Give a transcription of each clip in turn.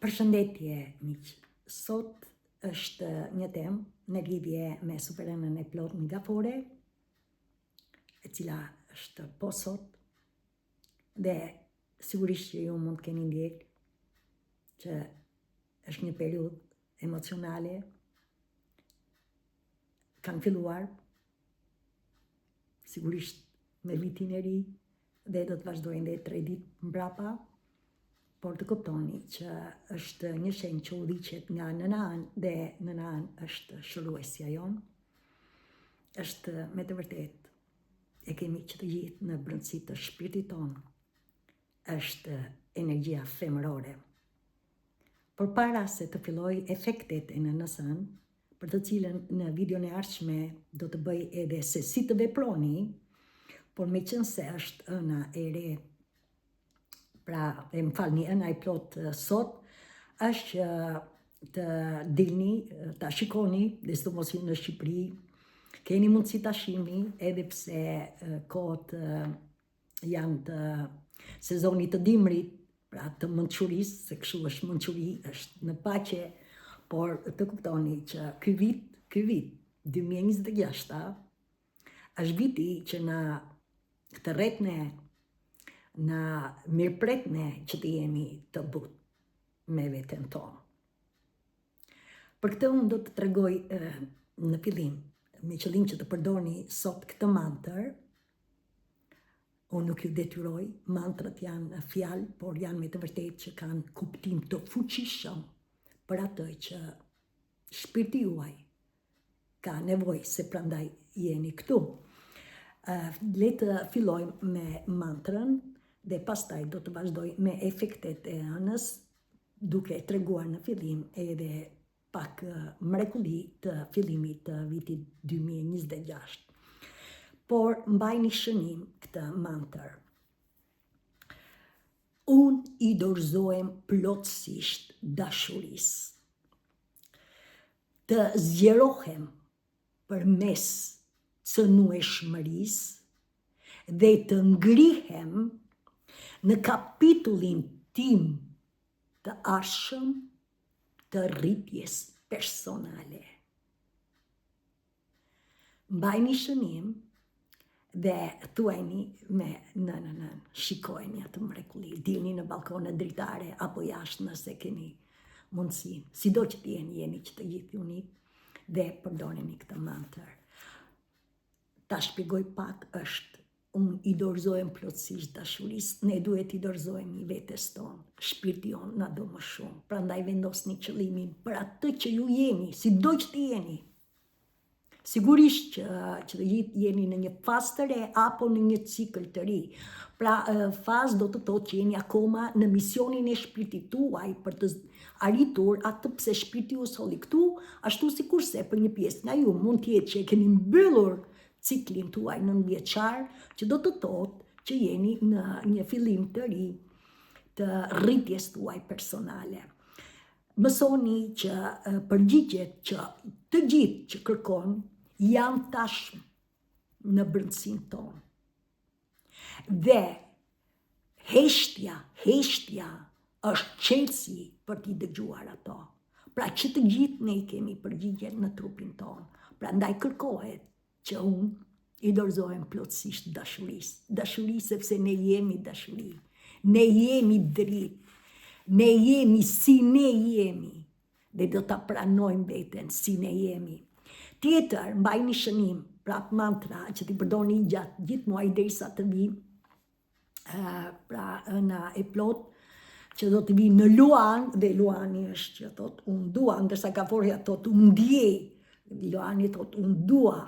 Përshëndetje, miq. Sot është një temë në lidhje me superenën e plot megafore, e cila është po sot, dhe sigurisht që ju mund të keni ndjek që është një periudhë emocionale, kanë filluar sigurisht me vitin e ri dhe do të vazhdojnë dhe 3 ditë mbrapa, por të kuptoni që është një shenjë që udhëhiqet nga nëna anë dhe nëna anë është shëruesja jonë. Është me të vërtet e kemi që të gjithë në brendësi të shpirtit tonë. Është energjia femërore. Përpara se të filloj efektet e nënës anë, për të cilën në videon e ardhshme do të bëj edhe se si të veproni, por meqense është ëna e re, pra e më falni, ëna e plot sot, është të dilni, ta shikoni, dhe sidomos ju në Shqipëri, keni mundësi ta shihni, edhe pse kohët janë të sezonit të dimrit, pra të mençurisë, se kështu është mençuri, është në paqe, por të kuptoni që ky vit 2026 është viti që na të rretne, na mirëpretne që të jemi të butë me veten tonë. Për këtë unë do të tregoj në fillim, me qëllim që të përdorni sot këtë mantër. Unë nuk ju detyroj, mantrat janë fjalë, por janë me të vërtetë që kanë kuptim të fuqishëm për atë që shpirti juaj ka nevojë, se prandaj jeni këtu. Le të fillojmë me mantrën dhe pastaj do të vazhdoj me efektet e ënës, duke treguar në fillim edhe pak mrekulli të fillimit të vitit 2026. Por mbajni shënim këtë mantër. Unë i dorëzohem plotësisht dashurisë. Të zgjerohem përmes cënueshmërisë dhe të ngrihem në kapitullin tim të ardhshëm të rritjes personale. Mbajni shënim dhe thuajni me nënën, shikojeni atë mrekulli, dilni në balkone dritare apo jashtë nëse keni mundësinë, sido që jeni që të gjithë unit dhe përdoreni këtë mantër. Ta shpjegoj pak, është unë i dorëzohem plotësisht dashurisë, ne duhet i dorëzohemi vetes tonë, shpirti jonë na do më shumë. Prandaj vendosni qëllimin për atë që ju jeni, sido që të jeni. Sigurisht që të gjithë jeni në një fazë të re apo në një cikël të ri. Pra fazë do të thotë që jeni akoma në misionin e shpirtit tuaj për të arritur atë pse shpirti ju solli këtu, ashtu sikurse për një pjesë nga ju mund të jetë që e keni mbyllur ciklin tuaj 9 vjeçar, që do të thotë që jeni në një fillim të ri të rritjes tuaj personale. Mësoni që përgjigjet që të gjithë që kërkon janë tashmë në brendësinë tonë. Dhe heshtja është qelësi për t'i dëgjuar ato. Pra që të gjithë ne kemi përgjigjet në trupin tonë. Prandaj kërkohet që unë i dorëzohem plotësisht dashurisë. Dashurisë sepse ne jemi dashuri. Ne jemi dritë. Ne jemi si ne jemi. Dhe do ta pranojmë veten si ne jemi. Tjetër, mbajni shënim, prap mantra që t'i përdorni gjatë gjithë muaj derisa të vi, pra ëna e plot, që do të vi në Luan, dhe Luani është që thotë unë dua, ndërsa Kaforja thotë unë ndjej, Luani thotë unë dua.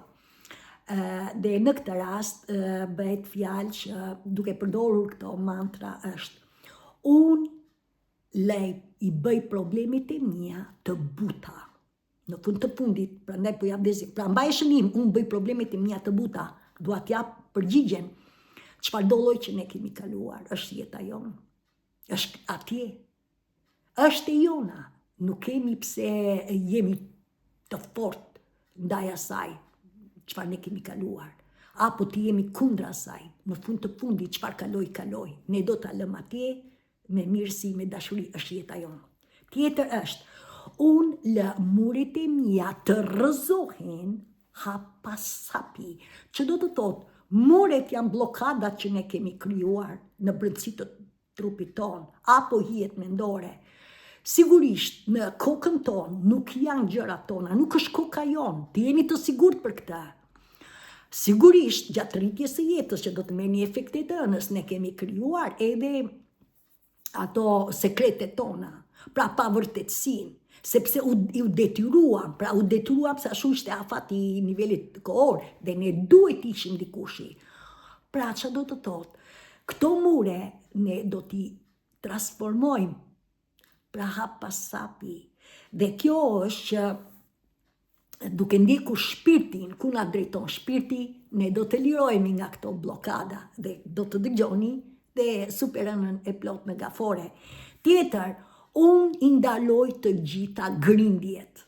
Dhe në këtë rast bëhet fjalë që duke përdorur këto mantra është unë i bëj problemet e mia të buta. Në fund të fundit, prandaj po jap dezi, pra mbaj shënim, unë bëj problemet e mia të buta, dua t'jap përgjigjen. Çfarë do lloj që ne kemi kaluar, është jeta jonë. Është atje. Është e jona. Nuk kemi pse jemi të fortë ndaj asaj. Çfarë ne kemi kaluar, apo të jemi kundra asaj, në fund të fundit çfarë kaloi. Ne do ta lëm atje me mirësi, me dashuri, është jeta jonë. Tjetër është, unë lë muret e mia të rrëzohen hapasapi, që do të thotë, muret janë blokadat që ne kemi krijuar në brendësi të trupit tonë, apo hijet mendore. Sigurisht, në kokën tonë nuk janë gjërat tona, nuk është koka jonë, të jeni të sigurt për këtë. Sigurisht, gjatë rritjes së jetës që do të merrni efektet e ënës, ne kemi krijuar edhe ato sekretet tona, pra pavërtetësinë, sepse u detyruam, se ashtu ishte afati i nivelit kohor, dhe ne duhet ishim dikushi. Pra që do të thotë, këto mure ne do t'i transformojmë, pra hap pas hapi, dhe kjo është që duke ndjekur shpirtin, ku na drejton shpirti, ne do të lirojmë nga këto blokada, dhe do të dëgjoni dhe superënën e plot megafore. Tjetër, unë i ndaloj të gjitha grindjet.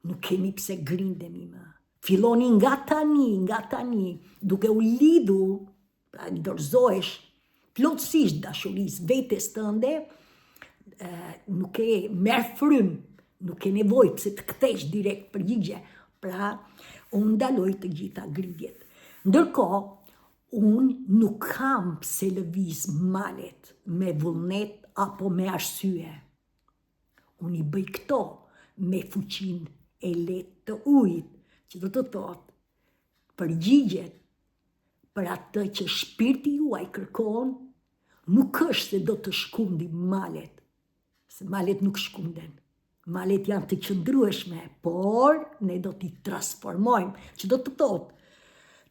Nuk kemi pse grindemi më. Filloni nga tani, duke u lidhur, pra dorëzohesh plotësisht dashurisë vetes tënde, nuk e merr frym, nuk e nevojë pse të kthesh direkt përgjigje. Pra, unë ndaloj të gjitha grindjet. Ndërkohë, unë nuk kam pse lëviz malet me vullnet apo me arsye. Unë i bëj këto me fuqin e lehtë të ujit, që do të thotë përgjigjet për atë që shpirti juaj kërkon, nuk është se do të shkundi malet, se malet nuk shkunden. Malet janë të qëndrueshme, por ne do t'i transformojmë, që do të thotë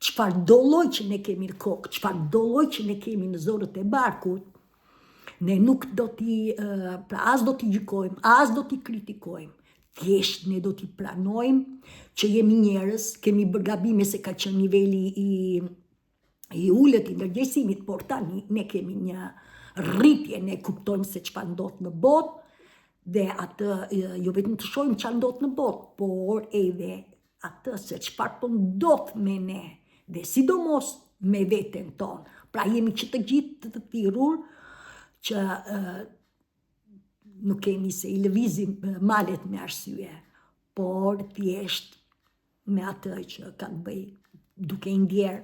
çfarë do lloj që ne kemi në kokë, çfarë do lloj që ne kemi në zorët e barkut, ne nuk do t'i, pra as do t'i gjykojmë, as do t'i kritikojmë. Thjesht ne do t'i pranojmë që jemi njerëz, kemi bërë gabime se ka qenë niveli i ulët i ndërgjegjësimit, por tani ne kemi një rritje, ne kuptojmë se çfarë ndodh në botë, dhe atë jo vetëm të shohim çfarë ndodh në botë, por edhe atë se çfarë po ndodh me ne, dhe sidomos me veten tonë. Pra jemi që të gjithë të thirrur që nuk kemi se i lëvizim malet me arsye, por thjesht me atë që ka të bëj duke i ndjerë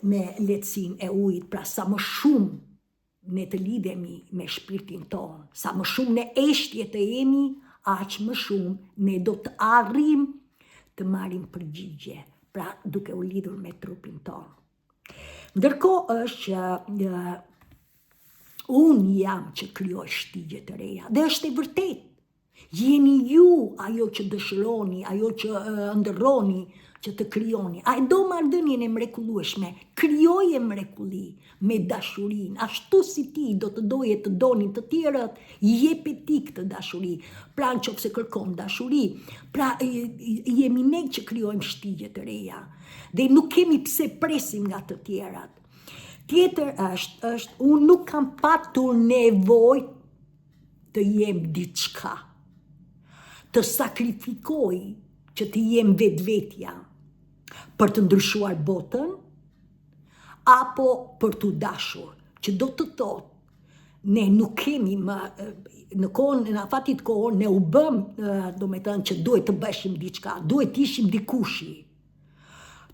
me lehtësinë e ujit, pra sa më shumë ne të lidhemi me shpirtin tonë, sa më shumë ne eshtje të jemi, aq më shumë ne do të arrim të marrim përgjigje, pra duke u lidhur me trupin tonë. Ndërkohë është që unë jam që krijoj shtigje të reja, dhe është e vërtet. Jeni ju ajo që dëshironi, ajo që ndërroni, që të krijoni. A e do marrëdhënien e mrekullueshme, krijoje mrekulli me dashurinë, ashtu si ti do të doje të donin të tjerët, jepe ti këtë dashuri. Pra nëse kërkon dashuri, pra jemi ne që krijojmë shtigje të reja, dhe nuk kemi pse presim nga të tjerat. Tjetër është unë nuk kam patur nevojë të jem diçka, të sakrifikoj që të jem vetvetja për të ndryshuar botën, apo për të dashur, që do të thotë ne nuk kemi më, në afatit kohor ne u bëm, do me thënë që duhet të bëshim diçka, duhet ishim dikushi,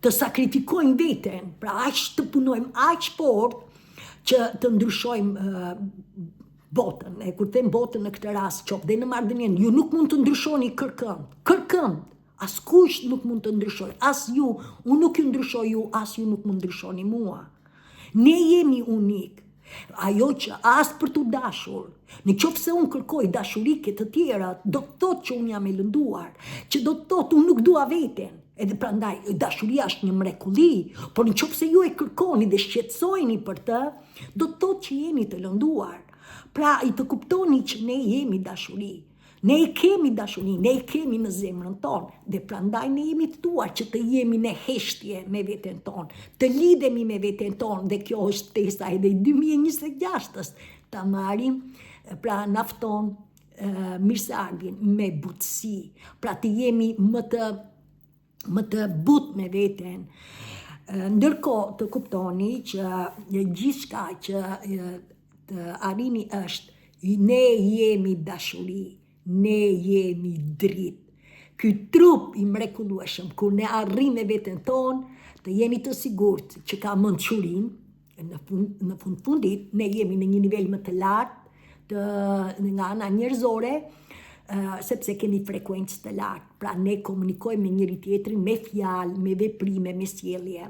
të sakrifikojmë veten, pra aq të punojmë aq fort që të ndryshojmë botën. E kur them botën në këtë rast, qoftë dhe në marrëdhënien, ju nuk mund të ndryshoni kërkënd, askush nuk mund të ndryshoj, as ju, unë nuk ju ndryshoj ju, as ju nuk mund ndryshoni mua. Ne jemi unik. Ajo që as për të dashur, në qoftë se unë kërkoj dashurike të tjera, do të thotë që unë jam e lënduar, që do të thotë unë nuk dua veten. Edhe prandaj dashuria është një mrekulli, por në qoftë se ju e kërkoni dhe shqetësoheni për të, do të thotë që jeni të lënduar. Pra i të kuptoni që ne jemi dashuri. Ne e kemi dashuri, ne e kemi në zemrën tonë, dhe prandaj ne jemi të duar që të jemi në heshtje me veten tonë, të lidhemi me veten tonë, dhe kjo është tesa edhe i 2026-ës, ta marrim, pra nafton mirëseardhjen me butësi, pra të jemi më të butë me veten. Ndërkohë të kuptoni që gjithçka që të arrini është Ne jemi dashuri, ne jemi dritë. Ky trup I mrekullueshëm, kur ne arrim me veten tonë, të jemi të sigurt që ka mençurin, në fundit, ne jemi në një nivel më të lartë nga ana njerëzore, sepse kemi frekuencë të lartë. Pra ne komunikojmë me njëri tjetrin me fjalë, me veprime, me sjellje.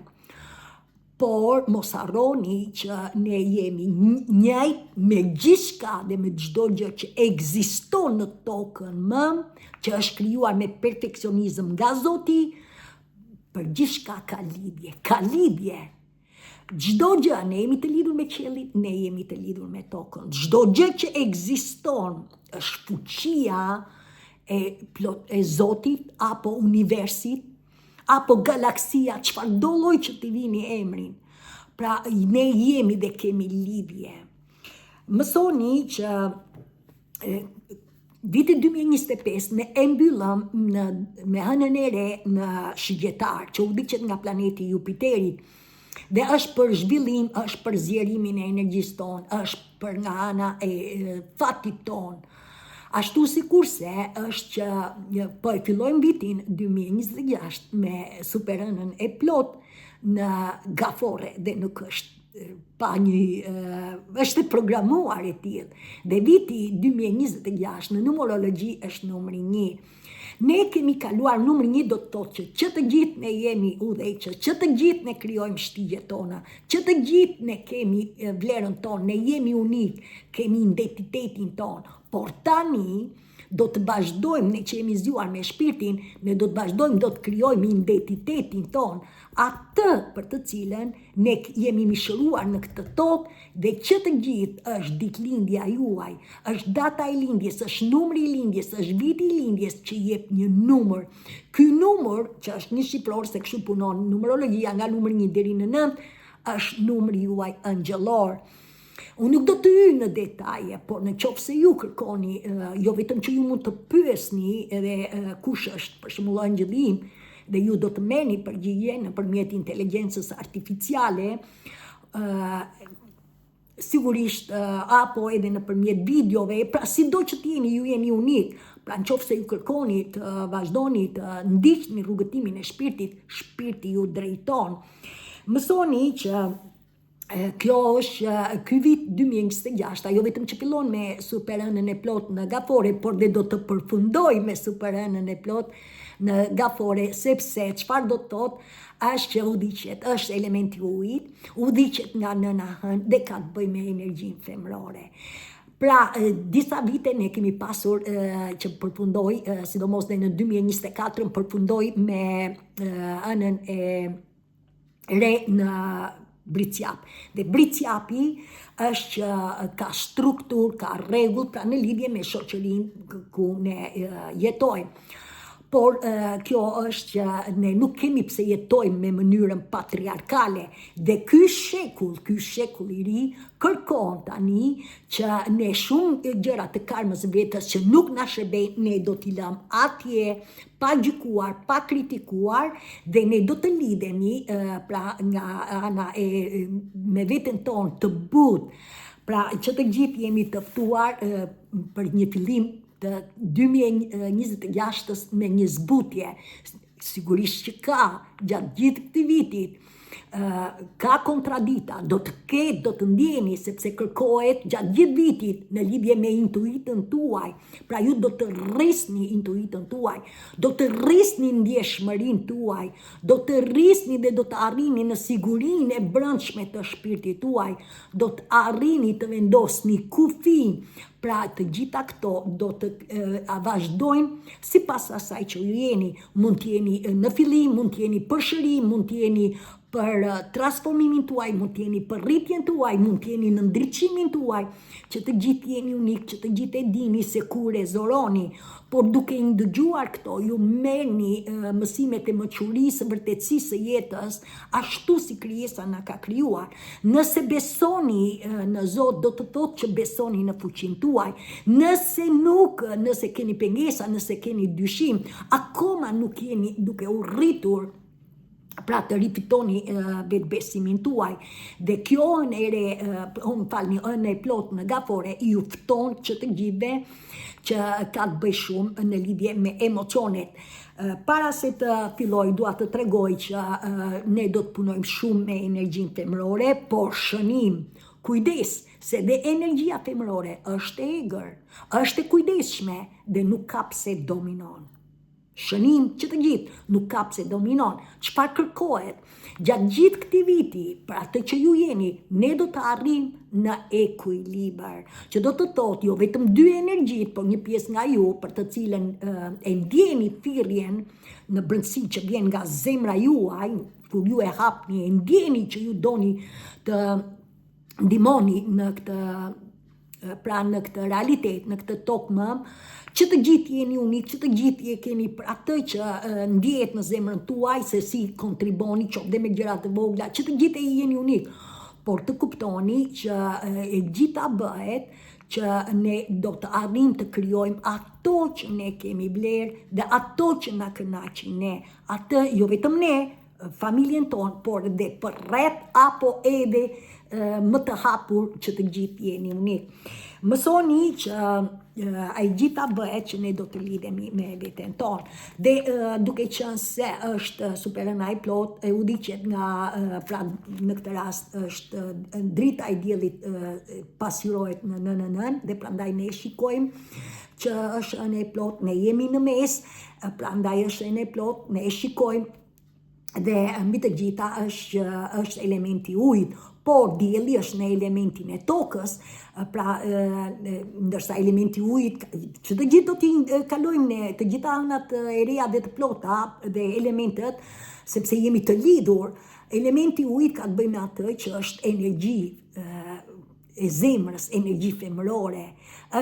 Por mos harroni që ne jemi njëjtë me gjithçka dhe me çdo gjë që ekziston në tokën që është krijuar me perfeksionizëm nga Zoti, për gjithçka ka lidhje. Çdo gjë, ne jemi të lidhur me qiellin, ne jemi të lidhur me tokën. Çdo gjë që ekziston është fuqia e Zotit, apo universit, apo galaksia, çfarëdo lloj që t'i vini emrin. Pra ne jemi dhe kemi lidhje. Mësoni që viti 2025 ne e mbyllëm me hënën e re në Shigjetar, që udhëhiqet nga planeti Jupiterit. Dhe është për zhvillim, është për zjerimin e energjisë tonë, është për nga ana e fatit tonë. Ashtu sikurse është që po e fillojmë vitin 2026 me superënën e plot në Gafore dhe nuk është është programuar e tillë. Dhe viti 2026 në numerologji është numri 1. Ne kemi kaluar numri 1 do të thotë që të gjithë ne jemi udhëheqës, që të gjithë ne krijojmë shtigjet tona, që të gjithë ne kemi vlerën tonë, ne jemi unik, kemi identitetin tonë. Por tani do të vazhdojmë, ne që jemi zgjuar me shpirtin, ne do të vazhdojmë, do të krijojmë identitetin tonë, atë për të cilën ne jemi mishëruar në këtë tokë, dhe që të gjithë është ditëlindja juaj, është data e lindjes, është numri I lindjes, është viti I lindjes që jep një numër. Ky numër, që është një shifror, se kështu punon numerologjia nga numri 1 deri në 9, është numri juaj angjëllor. Unë nuk do të hyj në detaje, por në qoftë se ju kërkoni, jo vetëm që ju mund të pyesni edhe kush është për shembull angjëlli, dhe ju do të merrni përgjigje nëpërmjet inteligjencës artificiale, sigurisht apo edhe nëpërmjet videove, pra sido që t'jeni, ju jeni unik. Pra në qoftë se ju kërkoni të vazhdoni të ndiqni rrugëtimin e shpirtit, shpirti ju drejton. Mësoni që kjo është ky vit 2026, ajo vetëm që fillon me superënën e plot në Gafore, por dhe do të përfundoj me superënën e plot në Gafore, sepse çfarë do të thotë është që udhëhiqet, është elementi ujit, udhëhiqet nga nëna hënë dhe ka të bëjë me energjinë femrore. Pra, disa vite ne kemi pasur që përfundoj, sidomos dhe në 2024 përfundoj me anën e re në Bricjap. Dhe Bricjapi është që ka struktur, ka rregull, pra në lidhje me shoqërinë ku ne jetojmë. Por kjo është që ne nuk kemi pse jetojmë me mënyrën patriarkale, dhe ky shekull I ri kërkon tani që ne shumë gjëra të karmës vetës që nuk na shërbejnë, ne do t'i lëm atje pa gjykuar, pa kritikuar, dhe ne do të lidhemi pra nga ana me veten tonë të butë, pra që të gjithë jemi të ftuar për një fillim të 2026 me një zbutje. Sigurisht që ka, gjatë gjithë këtij vitit, ka kontradita, do të ketë, do të ndjeni, sepse kërkohet gjatë gjithë vitit në lidhje me intuitën tuaj. Pra ju do të rrisni intuitën tuaj, do të rrisni ndjeshmërinë tuaj, do të rrisni dhe do të arrini në sigurinë e brendshme të shpirtit tuaj, do të arrini të vendosni kufi. Pra të gjitha këto do të vazhdojnë sipas asaj që ju jeni. Mund t'jeni në fillim, mund t'jeni për shërim, mund t'jeni për transformimin tuaj, mund t'jeni për rritjen tuaj, mund t'jeni në ndriçimin tuaj, që të gjithë jeni unik, që të gjithë e dini se kur e zoroni. Por duke I ndëgjuar këto, ju merrni mësimet e mëshurisë, vërtetësisë së jetës, ashtu si krijesa na ka krijuar. Nëse besoni në Zot, do të thotë që besoni në fuqinë tuaj. Nëse keni pengesa, nëse keni dyshim, akoma nuk jeni duke u rritur pra të rifitoni vetbesimin tuaj. Dhe kjo ënë e plot në gafore ju fton që të gjithve që ka të bëj shumë në lidhje me emocionet. Para se të filloj, dua të tregoj që ne do të punojmë shumë me energjinë femërore, por shënim, kujdes, se dhe energjia femërore është e egër, është e kujdesshme dhe nuk ka pse dominon. Shënim që të gjithë, nuk ka pse dominon. Çfarë kërkohet? Gjatë gjithë këtij viti, për atë që ju jeni, ne do të arrijmë në ekuilibër, që do të thotë jo vetëm dy energjit, por një pjesë nga ju, për të cilën e ndjeni thirrjen në brendësi që vjen nga zemra juaj, kur ju e hapni, e ndjeni që ju doni të ndihmoni në këtë realitet, në këtë tokë, që të gjithë jeni unik, që të gjithë keni për atë që ndjehet në zemrën tuaj, se si kontriboni, qoftë dhe me gjëra të vogla, që të gjithë jeni unik. Por të kuptoni që e gjitha bëhet që ne do të arrijmë të krijojmë ato që ne kemi vlerë dhe ato që na kënaqin ne. Atë jo vetëm ne, familjen tonë, por edhe për rreth apo edhe më të hapur që të gjithë jeni unik. Mësoni që ai gjitha bëhet që ne do të lidhemi me veten tonë. Dhe duke qenë se është superëna i plot, e udhëqet nga, pra në këtë rast është drita e diellit pasqyrohet në nënën dhe prandaj ne shikojmë që është ënë e plot, ne jemi në mes, prandaj është ënë e plot, ne shikojmë dhe mbi të gjitha është elementi ujit, por dielli është në elementin e tokës, pra ndërsa elementi ujit, që të gjithë do t'i kalojmë ne, të gjitha anët e reja dhe të plota dhe elementet, sepse jemi të lidhur, elementi ujit ka të bëjë me atë që është energji e zemrës, energji femërore,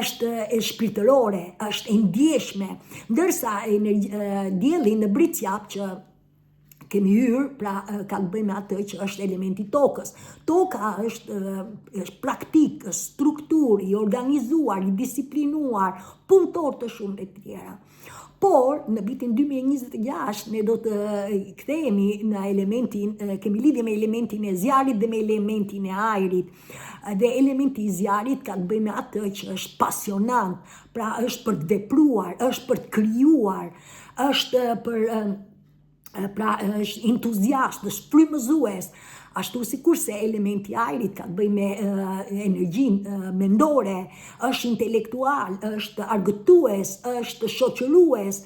është e shpirtërore, është e ndjeshme, ndërsa dielli në britsjap që kemi hyrë, pra ka të bëjë me atë që është elementi tokës. Toka është praktik, strukturë, i organizuar, i disiplinuar, punëtor të shumë të tjera. Por, në vitin 2026, ne do të kthehemi në elementin, kemi lidhje me elementin e zjarit dhe me elementin e ajrit. Dhe elementi i zjarit ka të bëjë me atë që është pasionant, pra është për të vepruar, është për të krijuar, është për pra është entuziast, është frymëzues, ashtu sikurse elementi i ajrit ka të bëjë me energjinë mendore, është intelektual, është argëtues, është shoqërues,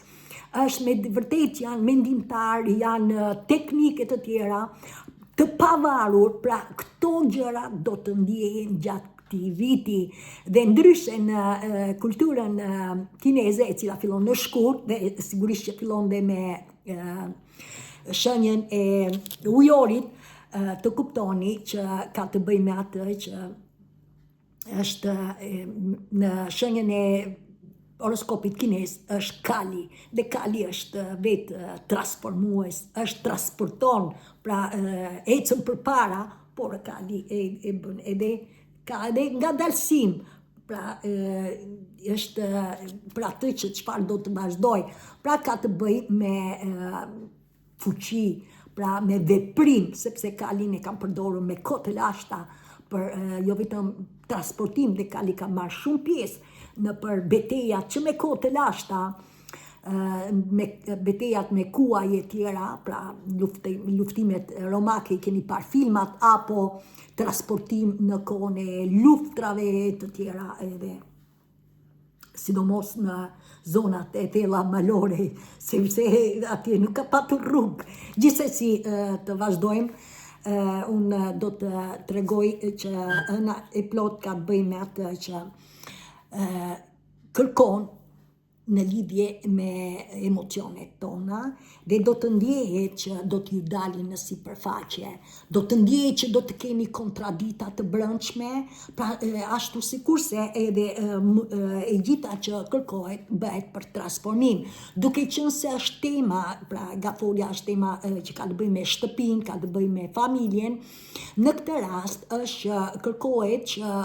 është me vërtet janë mendimtar, janë teknike të tjera, të pavarur, pra këto gjëra do të ndjehen gjatë këtij viti dhe ndryshe në kulturën kineze, e cila fillon në shkurt dhe sigurisht që fillon dhe me shenjën e ujorit, të kuptoni që ka të bëjë me atë që është në shenjën e horoskopit kinez është kali, dhe kali është vetë transformues, është transporton, pra ecën përpara, por kali e bën edhe ka edhe ngadalësim, pra është për atë që çfarë do të vazhdoj, pra ka të bëj me fuqi, pra me veprim, sepse kalin e kam përdorur me kohë të lashta për jo vetëm transportim, dhe kali ka marrë shumë pjesë në për betejat që me kohë të lashta, me betejat me kuaj e tjera, pra luftimet romake, i keni parë filmat, apo transportim në kohën e luftrave të tjera edhe sidomos në zonat e thella malore, sepse atje nuk ka patur rrugë. Gjithsesi të vazhdojmë, unë do të tregoj që ëna e plot ka të bëjë me atë që kërkon në lidhje me emocionet tona dhe do të ndjehet që do t'ju dalin në sipërfaqe, do të ndjehet që do të keni kontradita të brendshme, pra ashtu sikurse edhe e gjitha që kërkohet bëhet për transformim. Duke qenë se është tema, pra gaforja është tema që ka të bëjë me shtëpinë, ka të bëjë me familjen, në këtë rast është kërkohet që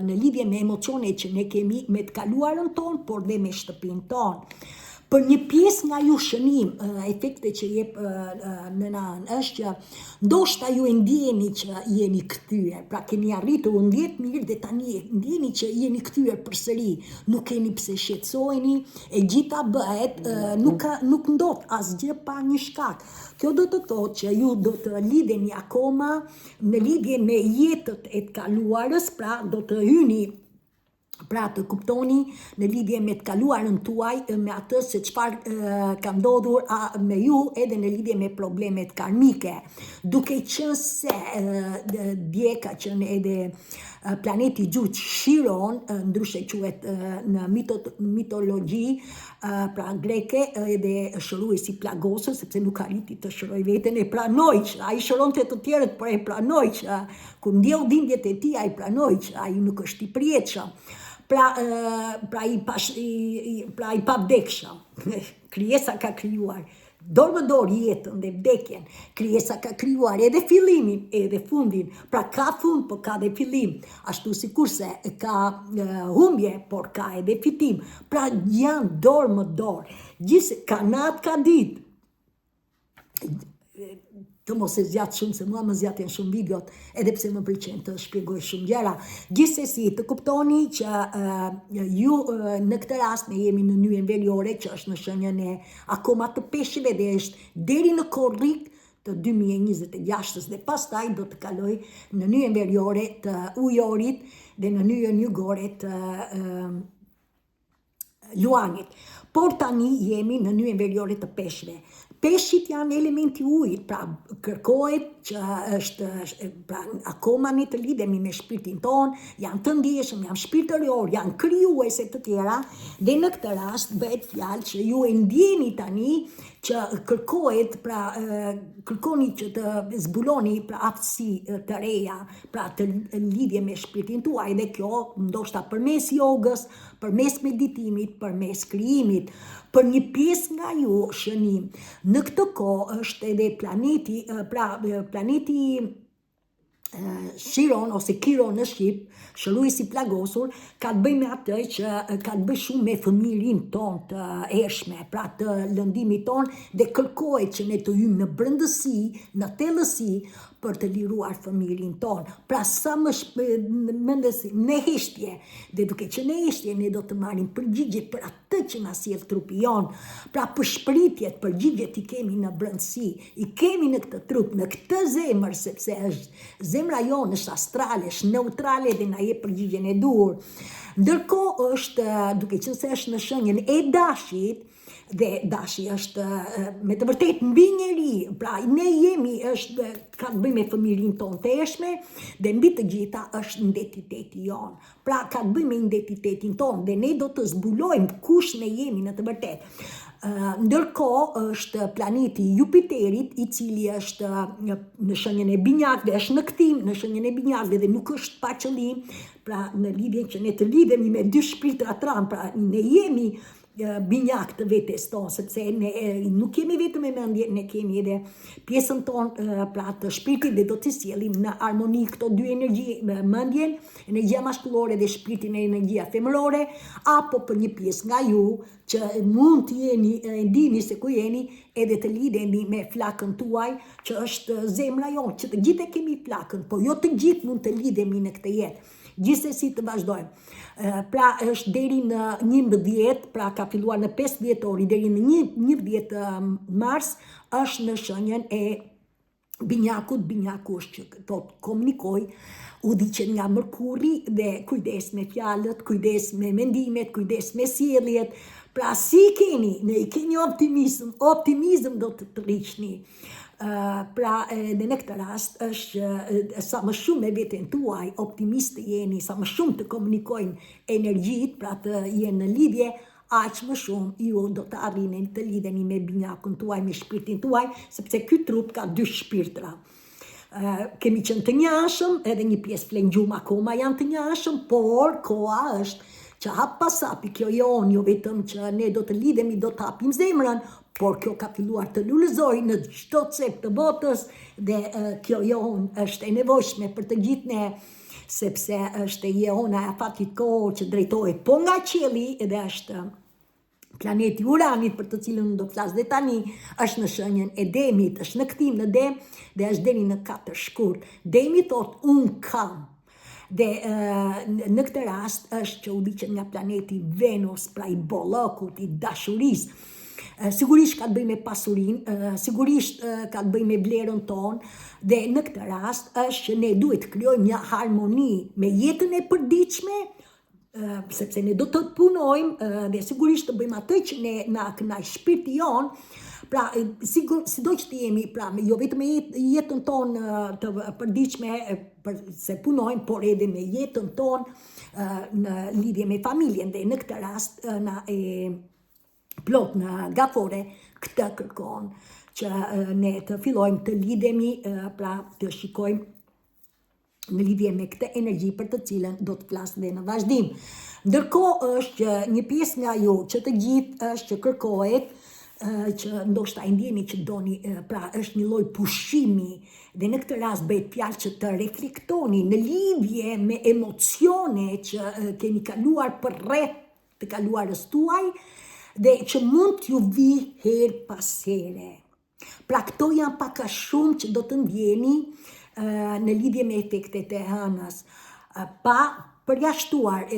në lidhje me emocionet që ne kemi me të kaluarën tonë, por dhe me shtëpinë tonë. Për një pjesë nga ju shënim, efekte që jep nëna është që ndoshta ju e ndjeni që jeni kthyer, pra keni arritur, u ndjet mirë dhe tani ndjeni që jeni kthyer përsëri, nuk keni pse shqetësoheni, e gjitha bëhet, nuk ndodh asgjë pa një shkak. Kjo do të thotë që ju do të lidheni akoma në lidhje me jetët e të kaluarës, pra do të hyni, pra të kuptoni në lidhje me të kaluarën tuaj, me atë se çfarë ka ndodhur me ju edhe në lidhje me problemet karmike. Duke qenë se dje ka qenë edhe planeti gjuhë Chiron, ndryshe quhet në mitologji pra greke, edhe shëruesi plagosës, sepse nuk arriti të shëroj veten, e pranoi që ai shëronte të tjerët, por e pranoi që kur ndjeu dhimbjet e tij, ai pranoi që ai nuk është i përjetshëm. Pra i pavdekshëm. Krijesa ka krijuar dorë më dorë jetën dhe vdekjen. Krijesa ka krijuar edhe fillimin edhe fundin. Pra ka fund, por ka edhe fillim. Ashtu sikurse ka humbje, por ka edhe fitim. Pra janë dorë më dorë. Gjithse ka natë, ka ditë. Të mos e zgjat shumë, se mua më zgjaten shumë videot, edhe pse më pëlqen të shpjegoj shumë gjëra. Gjithsesi, të kuptoni që ju në këtë rast ne jemi në nyjen veriore, që është në shenjën e akoma të peshqive dhe është deri në korrik të 2026 dhe pastaj do të kaloj në nyjen veriore të ujorit dhe në nyjen jugore të luanit. Por tani jemi në nyjen veriore të peshqive. Peshqit janë elementi ujit, pra kërkohet që është, pra akoma ne të lidhemi me shpirtin ton, janë të ndjeshëm, janë shpirtëror, janë krijuese të tjera, dhe në këtë rast bëhet fjalë që ju e ndjeni tani që kërkohet, pra kërkoni që të zbuloni pra aftësi të reja, pra të lidhje me shpirtin tuaj, dhe kjo ndoshta përmes jogës, përmes meditimit, përmes krijimit. Për një pjesë nga ju shënim, në këtë kohë është edhe planeti, planeti Chiron ose Chiron në Shqip, shëruesi plagosur, ka të bëjë me atë që ka të bëjë shumë me fëmijërinë tonë të hershme, pra të lëndimit tonë, dhe kërkohet që ne të hyjmë në brendësi, në thellësi për të liruar fëmijërinë tonë. Pra sa më në heshtje, dhe duke që në heshtje ne do të marrim përgjigje për atë që na sjell trupi jon. Pra për shpritjet, përgjigjet i kemi në brendësi, i kemi në këtë trup, në këtë zemër, sepse është zemra jonë është astrale, është neutrale dhe na jep përgjigjen e duhur. Ndërkohë është, duke qenë se është në shenjën e dashit, dhe dashi është me të vërtet mbi njeri, pra ne jemi, ka të bëjë me fëmijërinë tonë të hershme, dhe mbi të gjitha është identiteti jonë. Pra ka të bëjë me identitetin tonë, dhe ne do të zbulojmë kush ne jemi në të vërtet. Ndërkohë është planeti Jupiterit, i cili është në shenjën e binjakëve, është në kthim në shenjën e binjakëve dhe nuk është pa qëllim, pra në lidhje që ne të lidhemi me dy shpirtra tran, pra ne jemi binjak të vetes tonë, sepse ne nuk kemi vetëm e mendje, ne kemi edhe pjesën tonë pra të shpirtit dhe do të sjellim në harmoni këto dy energji, mendjen, energjia maskullore dhe shpirtin e energjia femërore, apo për një pjesë nga ju që mund të jeni, ndini se ku jeni, edhe të lidheni me flakën tuaj, që është zemra jonë, që të gjithë e kemi flakën, po jo të gjithë mund të lidhemi në këtë jetë. Gjithsesi të vazhdojmë. Pra është deri në 11, pra ka filluar në 5 dhjetori, deri në 11 mars, është në shenjën e binjakut. Binjaku është që të komunikoj, udhëhiqet nga Mërkuri dhe kujdes me fjalët, kujdes me mendimet, kujdes me sjelljet. Pra si keni, ne keni optimizëm do të rriqni. Pra dhe në këtë rast është sa më shumë me veten tuaj optimist të jeni, sa më shumë të komunikojnë energjit, pra të jenë në lidhje, aq më shumë ju do të arrini të lidheni me binjakun tuaj, me shpirtin tuaj, sepse ky trup ka dy shpirtra. Kemi qenë të njashëm, edhe një pjesë flengjum akoma janë të njashëm, por koha është që hap pas hapi kjo jonë, jo vetëm që ne do të lidhemi, do të hapim zemrën, por kjo ka filluar të lullëzoj në çdo cep të botës, dhe kjo jonë është e nevojshme për të gjithë ne, sepse është jona e afatit kohë që drejtohet po nga qielli, edhe është Planeti Uranit, për të cilën do flas dhe tani, është në shenjën e Demit, është në kthim në Dem dhe është deri në 4 shkurt. Demi thot unë kam. Dhe në këtë rast është që udhëhiqet nga planeti Venus, pra i bollokut, i dashurisë. Sigurisht ka të bëjë me pasurinë, sigurisht ka të bëjë me vlerën tonë, dhe në këtë rast është që ne duhet të krijojmë një harmoni me jetën e përditshme, sepse ne do të punojmë dhe sigurisht të bëjmë atë që ne na kënaq shpirti jon, pra sido që të jemi, pra jo vetëm me jetën tonë të përditshme se punojmë, por edhe me jetën tonë në lidhje me familjen, dhe në këtë rast na e plot në gafore këtë kërkon që ne të fillojmë të lidhemi, pra të shikojmë në lidhje me këtë energji për të cilën do të flas dhe në vazhdim. Ndërkohë është që një pjesë nga ju që të gjithë është që kërkohet që ndoshta e ndjeni që doni, pra është një lloj pushimi, dhe në këtë rast bëhet fjalë që të reflektoni në lidhje me emocione që keni kaluar përreth të kaluarës tuaj dhe që mund t'ju vi herë pas here. Pra këto janë pak a shumë që do të ndjeni në lidhje me efektet e hënës, pa përjashtuar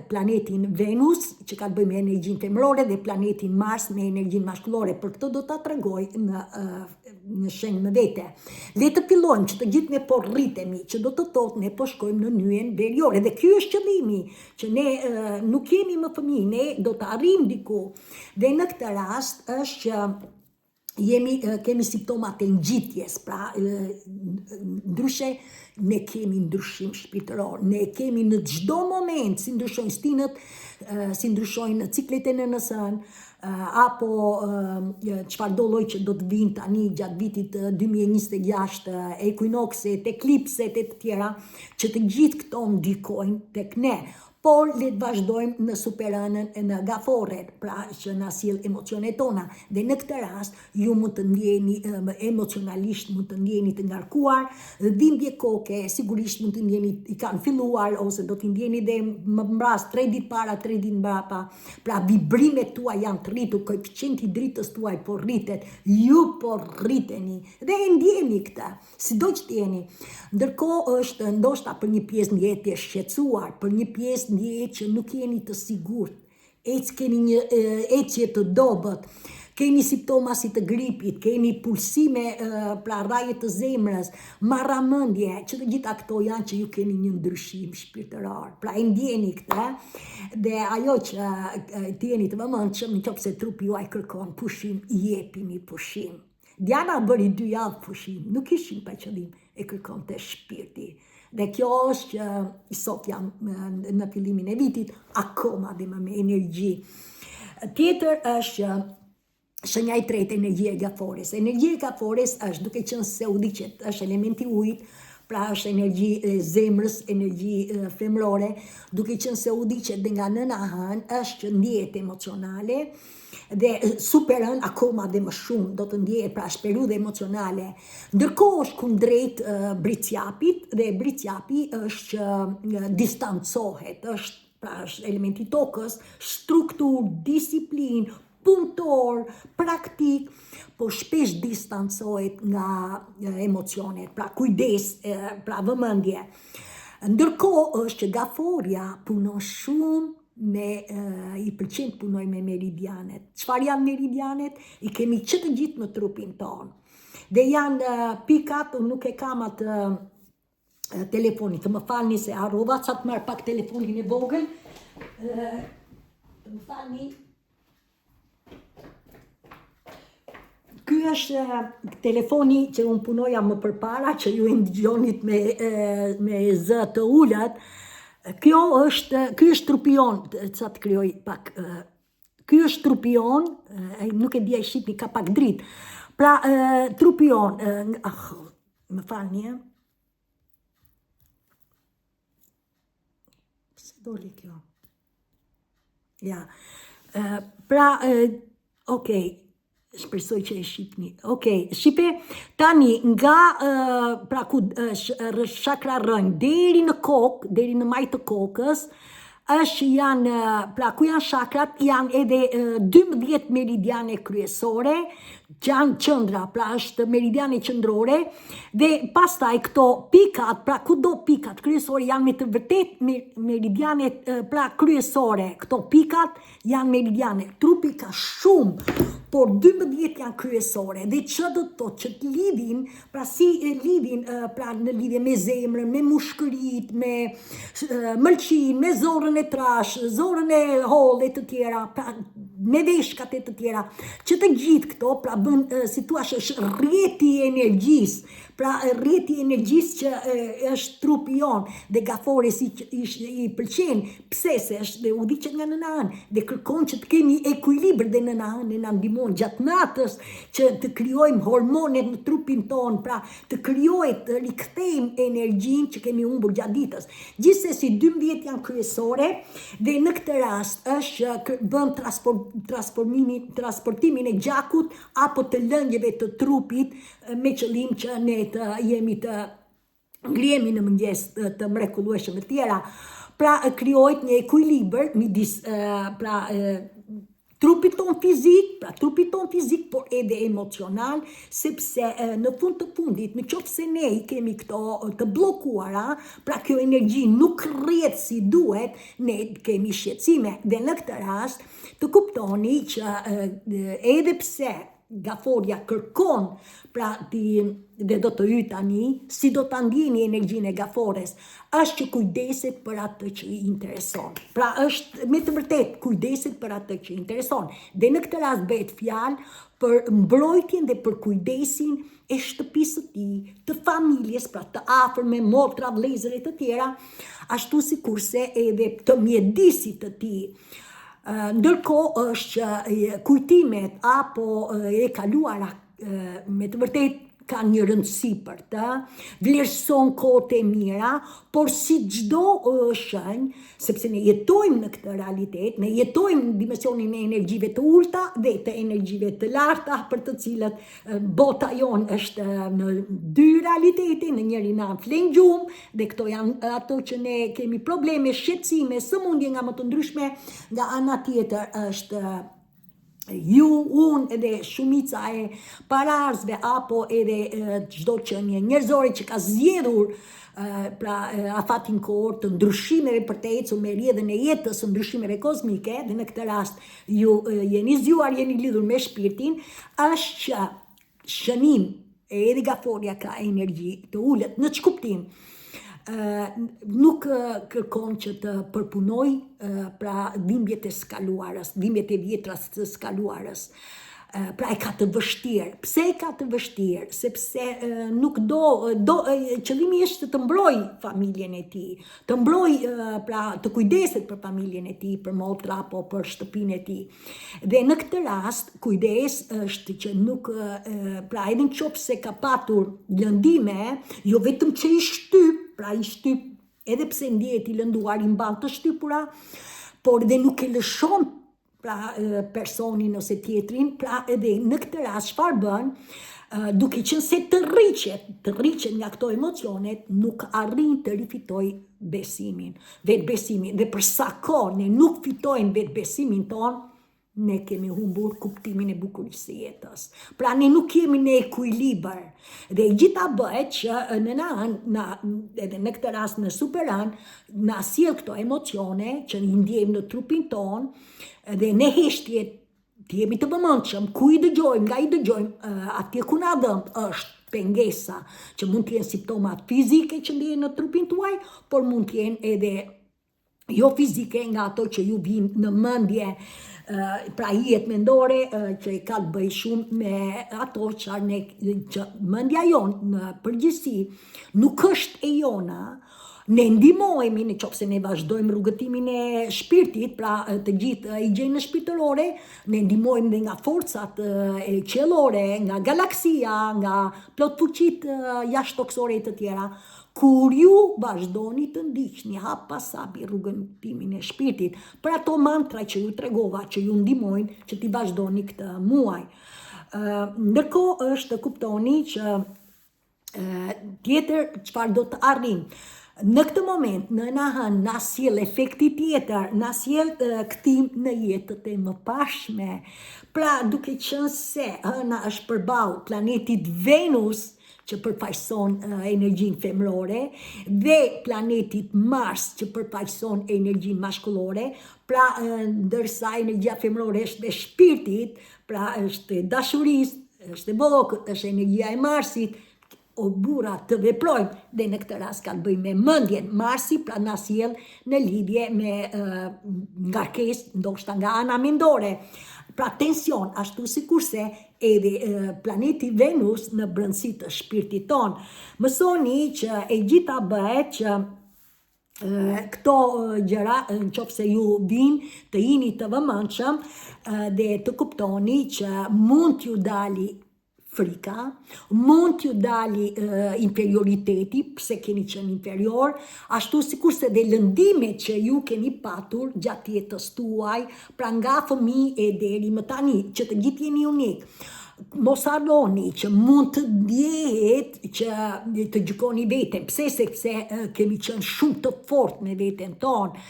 planetin Venus, që ka të bëjë me energjinë femërore, dhe planetin Mars me energjinë maskullore. Për këtë do ta tregoj në shenjë më vete. Le të fillojmë që të gjithë ne po rritemi, që do të thotë ne po shkojmë në nyjen veriore, dhe ky është qëllimi, që ne nuk kemi më fëmijë, ne do të arrijmë diku. Dhe në këtë rast është që kemi simptomat e ngjitjes, pra ndryshe ne kemi ndryshim shpirtëror, ne kemi në çdo moment, si ndryshojnë stinët, si ndryshojnë ciklet e nënësën, apo çfarëdo lloj që do të vinë tani gjatë vitit 2026, ekuinokset, eklipset e të tjera, që të gjithë këto ndikojnë tek ne. Por le të vazhdojmë në superanën e në gaforet, pra që na sjell emocionet tona. Dhe në këtë rast ju mund të ndjeni emocionalisht, mund të ndjeni të ngarkuar, dhimbje koke, sigurisht mund të ndjeni i kanë filluar, ose do të ndjeni dhe më mbras 3 ditë para, 3 ditë mbrapa. Pra vibrimet tuaj janë të rritur, koeficienti i dritës tuaj po rritet, ju po rriteni dhe e ndjeni këtë, sido që të jeni. Ndërkohë është ndoshta për një pjesë ndjehet e shqetësuar, për një pjesë ndjehet që nuk jeni të sigurt, keni një ecje të dobët, keni simptoma si të gripit, keni pulsime, pra rraje të zemrës, marramendje, që të gjitha këto janë që ju keni një ndryshim shpirtëror. Pra e ndjeni këtë, dhe ajo që të jeni të vëmendshëm, nëse trupi juaj kërkon pushim, jepini pushim. Diana bëri 2 javë pushim, nuk ishin pa qëllim, e kërkon të shpirti. Dhe kjo është që sot jam në fillimin e vitit, akoma dhe më me energji. Tjetër është që shenja e tretë, energjia e gafores. Energjia e gafores është, duke qenë se udhëhiqet, është elementi ujit, pra është energji e zemrës, energji femrore, duke qenë se udhëhiqet dhe nga nëna hën, është që ndjehet emocionale, dhe superën akoma dhe më shumë do të ndjehet, pra është periudhë emocionale. Ndërkohë është kundrejt bricjapit, dhe bricjapi është që distancohet, pra është elementi tokës, struktur, disiplin, punëtor, praktik, po shpesh distancohet nga emocionet, pra kujdes, pra vëmendje. Ndërkohë është që gaforia punon shumë i pëlqen të punoj me meridianet. Çfarë janë meridianet? I kemi që të gjithë në trupin tonë. Dhe janë pikat, unë nuk e kam atë telefonit, të më falni se harrova, sa të marr pak telefonin e vogël. Të më falni. Ky është telefoni që unë punoja më përpara, që ju e ndëgjonit me zë të ulët. Ky është trupion, sa të krijoj pak. Ky është trupion, nuk e dia shqipni, ka pak dritë. Pra trupion, më falni, se doli kjo. Ja. Pra, okej. Shpresoj që e shqipni. Okej, shqipe, tani nga pra ku shakra rënjë deri në kokë, deri në majtë të kokës, pra ku janë shakrat, janë edhe 12 meridiane kryesore, që janë qëndra, pra është meridiane qëndrore, dhe pastaj këto pikat, pra kudo pikat kryesore janë me të vërtet meridiane pra kryesore, këto pikat janë meridiane, trupi ka shumë, por 12 janë kryesore, dhe që do të thotë që të lidhin, pra si lidhin, pra në lidhje me zemrën, me mushkërit, me mëlqin, me zorën e trash, zorën e hollë e të tjera, pra me veshkat e të tjera, që të gjithë këto, pra bën situash është rrjeti i energjisë, pra rrjeti i energjisë që është trupi jonë, dhe Gafore si i pëlqen, pse se është dhe udhëheqet nga nëna anë, dhe kërkon që të kemi ekuilibër dhe nëna anë, na ndihmon gjatë natës që të krijojmë hormonet në trupin tonë, pra të krijohet, të rikthejmë energjinë që kemi humbur gjatë ditës. Gjithsesi 12 janë kryesore, dhe në këtë rast është që bën transportimin e gjakut apo të lëngjeve të trupit me qëllim që ne të jemi të ngrihemi në mëngjes të mrekullueshëm të tjera. Pra krijohet një ekuilibër midis trupit ton fizik, por edhe emocional, sepse në fund të fundit, në qoftë se ne i kemi këto të bllokuara, pra kjo energji nuk rrjet si duhet, ne kemi shqetësime. Dhe në këtë rast të kuptoni që edhe pse Gaforia kërkon, pra dhe do të hyj tani, si do ta ndjeni energjinë e Gafores, është që kujdeset për atë që i intereson. Pra është me të vërtet kujdeset për atë që i intereson. Dhe në këtë rast bëhet fjalë për mbrojtjen dhe për kujdesin e shtëpisë të tij, të familjes, pra të afërme, motra, vëllezër e të tjera, ashtu sikurse edhe të mjedisit të tij. Ndërkohë është që kujtimet apo e kaluara me të vërtet ka një rëndësi për të, vlerëson kohët e mira, por si çdo shenjë, sepse ne jetojmë në këtë realitet, ne jetojmë në dimensionin e energjive të ulta dhe të energjive të larta, për të cilët bota jonë është në dy realitete, në njërin anë flen gjumë, dhe këto janë ato që ne kemi probleme, shqetësime, sëmundje nga më të ndryshme, nga ana tjetër është ju, unë edhe shumica e pararzve apo edhe çdo qenie njerëzore që ka zgjedhur pra afatin kohor të ndryshimeve për të ecur me rrjedhën e jetës, ndryshimeve kozmike, dhe në këtë rast ju jeni zgjuar, jeni lidhur me shpirtin, është që shënim e edhe Gaforia ka energji të ulët, në ç'kuptim? Nuk kërkon që të përpunoj pra dhimbjet e skaluarës, dhimbjet e vjetra të skaluarës. Pra e ka të vështirë. Pse e ka të vështirë? Sepse nuk qëllimi është të mbroj familjen e tij, të mbroj, pra të kujdeset për familjen e tij, për motra apo për shtëpinë e tij. Dhe në këtë rast, kujdes është që nuk, pra edhe nëse ka patur lëndime, jo vetëm që i shtyp, pra i shtyp, edhe pse ndihet i lënduar, i mban të shtypura, por dhe nuk e lëshon pra personin ose tjetrin, pra edhe në këtë rast çfarë bën, duke qenë se të rriqet nga këto emocionet, nuk arrin të rifitoj besimin, vetbesimin, dhe për sa kohë ne nuk fitojmë vetbesimin ton, ne kemi humbur kuptimin e bukurisë së jetës. Pra ne nuk jemi në ekuilibër. Dhe gjitha bëhet që nëna anë, edhe në këtë rast në superan, na sjell këto emocione që i ndjejmë në trupin ton, dhe ne heshtjet të jemi të vëmendshëm, ku i dëgjojmë, nga i dëgjojmë, atje ku na dhëmb është pengesa, që mund të jenë simptomat fizike që ndjehen në trupin tuaj, por mund të jenë edhe jo fizike, nga ato që ju vinë në mendje, pra jetë mendore që i ka të bëj shumë me ato që mendja jonë në përgjithësi nuk është e jona. Ne ndihmojmë nëse ne vazhdojmë rrugëtimin e shpirtit, pra të gjithë higjienën shpirtërore, ne ndihmojmë dhe nga forcat e qiellore, nga galaksia, nga plot fuqitë jashtëtoksore e të tjera. Kur ju vazhdoni të ndiqni hap pas hapi rrugëtimin e shpirtit, për ato mantra që ju tregova, që ju ndihmojnë që ti vazhdoni këtë muaj. Ndërkohë është të kuptoni që tjetër çfarë do të arrim. Në këtë moment, nëna hënë na sjell efekti tjetër, na sjell kthim në jetët e mëparshme. Pra, duke qenë se hëna është përballë planetit Venus, që përfaqëson energjinë femrore, dhe planetit Mars, që përfaqëson energjinë maskullore, pra ndërsa energjia femrore është e shpirtit, pra është e dashurisë, është e bllokut, është energjia e Marsit, o burra të veprojmë, dhe në këtë rast ka të bëjë me mendjen. Marsi pra na sjell në lidhje me ngarkesë, ndoshta nga ana mendore. Pra tension, ashtu sikurse edhe planeti Venus në brendësi të shpirtit ton. Mësoni që e gjitha bëhet që këto gjëra, në qoftë se ju vinë të jini të vëmendshëm dhe të kuptoni që mund t'ju dali frika, mund t'ju dali inferioriteti, pse keni qenë inferior, ashtu sikurse dhe lëndimet që ju keni patur gjatë jetës tuaj, pra nga fëmijë e deri më tani, që të gjithë jeni unik. Mos harroni që mund të ndjehet që të gjykoni veten, pse sepse kemi qenë shumë të fortë me veten tonë.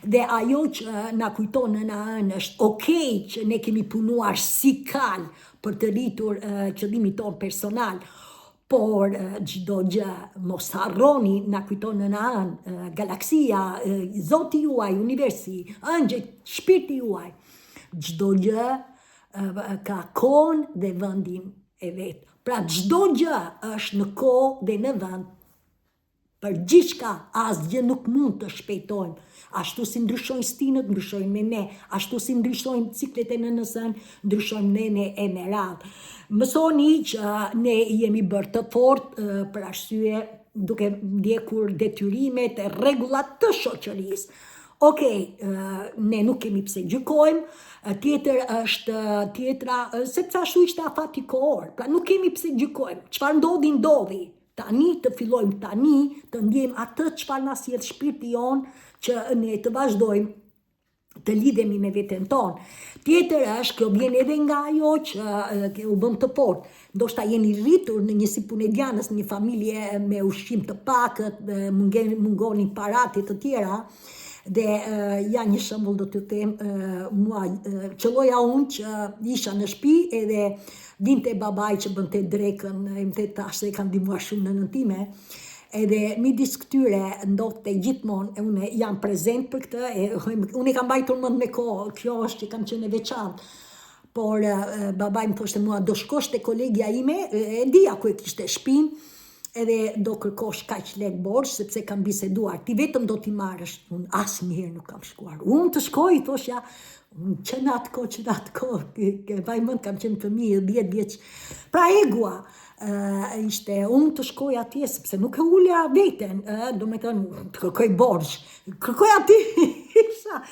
Dhe ajo që na kujton nëna Ën është okay që ne kemi punuar si kal për të rritur qëllimin ton personal, por çdo gjë mos harroni, na kujton nëna Ën, galaksia, Zoti juaj, universi, ëngjëjt, shpirti juaj, çdo gjë ka kohën dhe vendin e vet. Pra çdo gjë është në kohë dhe në vend. Për gjithçka, asgjë nuk mund të shpejtojmë. Ashtu si ndryshojnë stinët, ndryshojnë me ne. Ashtu si ndryshojnë ciklet e nënës Ën, ndryshojnë ne e me radhë. Mësoni që ne jemi bërë të fortë për arsye duke ndjekur detyrimet e rregullat të shoqërisë. Okej, ne nuk kemi pse gjykojmë, tjetra, sepse ashtu ishte afati kohor, pra nuk kemi pse gjykojmë, çfarë ndodhi, ndodhi. Tani të fillojmë tani, të ndjejmë atë çfarë na sjell shpirti jon, që ne të vazhdojmë të lidhemi me veten tonë. Tjetër është, kjo vjen edhe nga ajo që u bëm të fortë. Ndoshta jeni rritur në një si punedianës, një familje me ushqim të pakët, mungonin paratë të tjera. Dhe ja një shembull do t'ju them, mua qelloja unë që isha në shtëpi edhe vinte babai që bënte drekën, më the tash se kanë ndihmuar shumë nënën time, edhe midis këtyre ndodhte gjithmonë, unë jam prezent për këtë, unë e kam mbajtur mend me kohë, kjo është që kam qenë e veçantë. Por babai më thoshte mua, do shkosh te kolegja ime, e dija ku e kishte shtëpinë, edhe do kërkosh kaq lek borxh, sepse kam biseduar, ti vetëm do t'i marrësh. Unë asnjëherë nuk kam shkuar. Unë të shkoj, thoshja, që në atë kohë, vaj mend kam qenë fëmijë, 10 vjeç. Pra egua ishte, unë të shkoj atje, sepse nuk e ulja veten, do me thënë, të kërkoj borxh. Kërkoj atje, isha.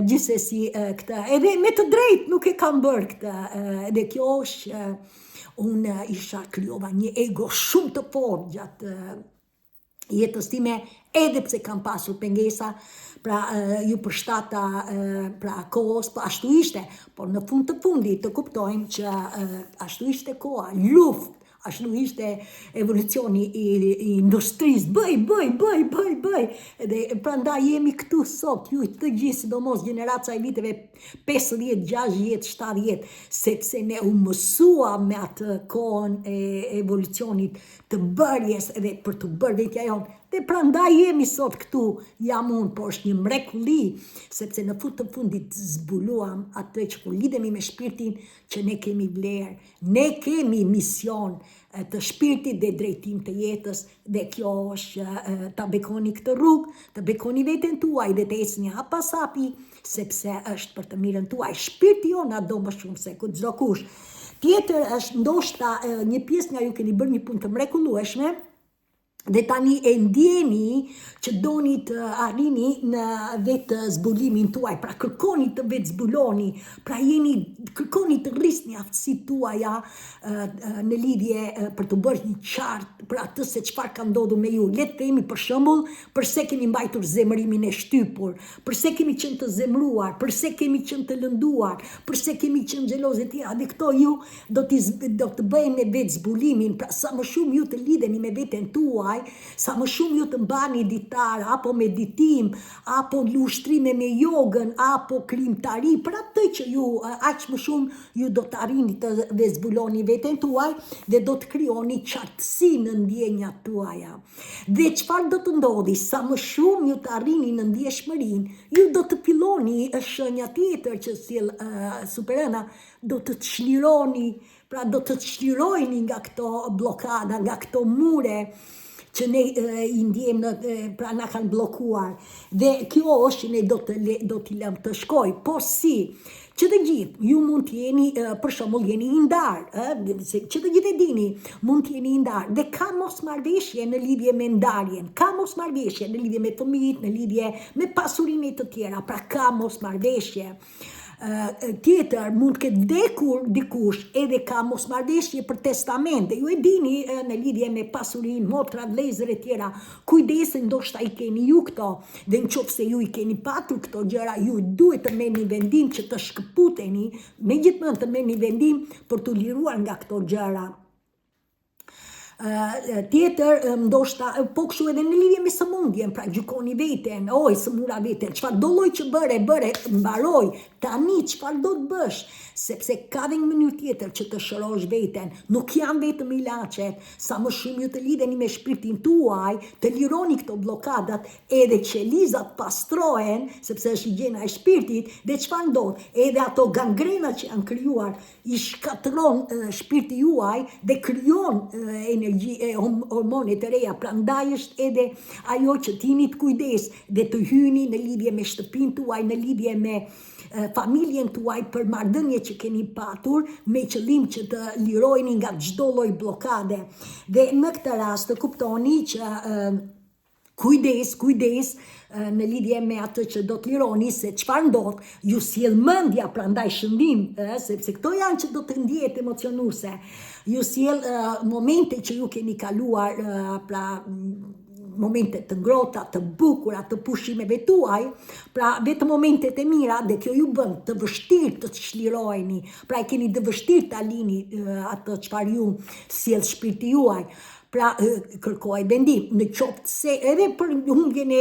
Gjithsesi këtë, edhe me të drejtë nuk e kam bërë këtë, edhe kjo është unë isha krijova një ego shumë të fortë gjatë jetës time, edhe pse kam pasur pengesa, pra ju përshtata pra kohës, po ashtu ishte, por në fund të fundit të kuptojmë që ashtu ishte koha, luftë, ashtu ishte evolucioni i industrisë, bëj, edhe prandaj jemi këtu sot, ju të gjithë, sidomos generaca e viteve 50, 60, 70, sepse ne u mësuam me atë kohën e evolucionit të bërjes edhe për të bërë vetja jonë. Dhe prandaj jemi sot këtu, jam unë, por është një mrekulli, sepse në fund të fundit zbuluam atë që kur lidhemi me shpirtin, që ne kemi vlerë, ne kemi mision të shpirtit dhe drejtim të jetës, dhe kjo është ta bekoni këtë rrugë, të bekoni veten tuaj dhe të ecni hap pas hapi, sepse është për të mirën tuaj. Shpirti jo na do më shumë se çdo kush. Tjetër është ndoshta një pjesë nga ju keni bërë një punë të mrekullueshme, dhe tani e ndjeni që doni të arrini në vetë zbulimin tuaj, pra kërkoni të vetë zbuloni, pra kërkoni të rrisni aftësitë tuaja në lidhje për të bërë një qartë për atë se çfarë ka ndodhur me ju. Le të themi për shembull, përse kemi mbajtur zemërimin e shtypur, përse kemi qenë të zemruar, përse kemi qenë të lënduar, përse kemi qenë xhelozë të tjera, dhe këto ju do të bëjnë me vetë zbulimin, pra sa më shumë ju të lidheni me veten tuaj, tuaj, sa më shumë ju të mbani ditar, apo meditim, apo lushtrime me jogën, apo krimtari, për atë që ju, aq më shumë ju do të arrini të zbuloni veten tuaj dhe do të krijoni qartësi në ndjenjat tuaja. Dhe çfarë do të ndodhi, sa më shumë ju të arrini në ndjeshmërinë, ju do të filloni shenja tjetër që sjell Superëna, do të çlironi, pra do të çlirojni nga këto bllokada, nga këto mure që ne i ndjejmë, pra na kanë bllokuar. Dhe kjo është që ne do t'i lëmë të shkoj, po si që të gjithë, ju mund t'jeni, për shembull, jeni i ndarë, që të gjithë e dini, mund t'jeni i ndarë, dhe ka mosmarrëveshje në lidhje me ndarjen, ka mosmarrëveshje në lidhje me fëmijët, në lidhje me pasurinë të tjera, pra ka mosmarrëveshje. Tjetër, mund këtë vdekur dikush edhe ka mosmarrëveshje për testamente. Ju e dini në lidhje me pasurinë, motra, vëllezër e tjera, kujdesi ndoshta i keni ju këto, dhe nëse ju i keni patur këto gjëra, ju duhet të merrni vendim që të shkëputeni, megjithatë të merrni vendim për të liruar nga këto gjëra. Tjetër, ndoshta, po kështu edhe në lidhje me sëmundjen, pra gjykoni veten, oj, sëmura veten, çfarë do lloj që bëre, mbaroj, tani çfarë do të bësh, sepse ka dhe një mënyrë tjetër që të shërosh veten, nuk janë vetëm ilaçet, sa më shumë ju të lidheni me shpirtin tuaj, të lironi këto bllokadat, edhe qelizat pastrohen, sepse është higjiena e shpirtit, dhe çfarë ndodh, edhe ato gangrena që janë krijuar, i shkatron shpirti juaj dhe krijon hormone të reja, prandaj është edhe ajo që t'jini të kujdes dhe të hyni në lidhje me shtëpinë tuaj, në lidhje me familjen tuaj për marrëdhënie që keni patur, me qëllim që të lirojni nga çdo lloj bllokade. Dhe në këtë rast të kuptoni që kujdes në lidhje me atë që do të lironi, se çfarë ndodh, ju sjell mendja, prandaj shëndim, sepse këto janë që do të ndjehet emocionuese. Ju sjell momente që ju keni kaluar, pra momente të ngrohta, të bukura, të pushimeve tuaj, pra vetëm momentet e mira, dhe kjo ju bën të vështirë të çliroheni, pra e keni të vështirë ta lini atë çfarë ju sjell shpirti juaj. Pra kërkoj vendim, në qoftë se edhe për humbjen e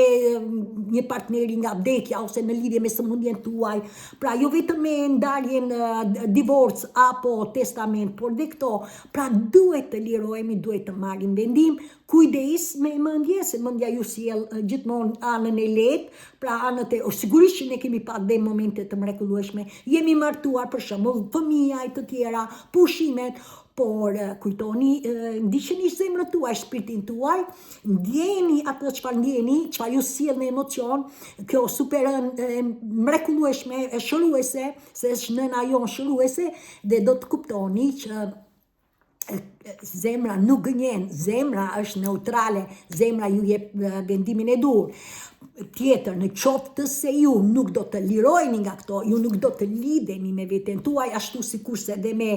një partneri nga vdekja ose në lidhje me sëmundjen tuaj, pra jo vetëm me ndarjen divorc apo testament, por dhe këto, pra duhet të lirohemi, duhet të marrim vendim, kujdes me mendje, se mendja ju sjell gjithmonë anën e lehtë, pra anët e sigurisht që ne kemi pasur dhe momente të mrekullueshme, jemi martuar për shembull, fëmija e të tjera, pushimet, por kujtoni, ndiqeni zemrën tuaj, shpirtin tuaj, ndjeni atë çfarë ndjeni, çfarë ju sjell në emocion, kjo Superën mrekullueshme, e shëruese, se është nëna jon shëruese, dhe do të kuptoni që zemra nuk gënjen, zemra është neutrale, zemra ju jep vendimin e dur. Tjetër, në qoftë se ju nuk do të lirojni nga këto, ju nuk do të lidheni me veten tuaj, ashtu sikurse dhe me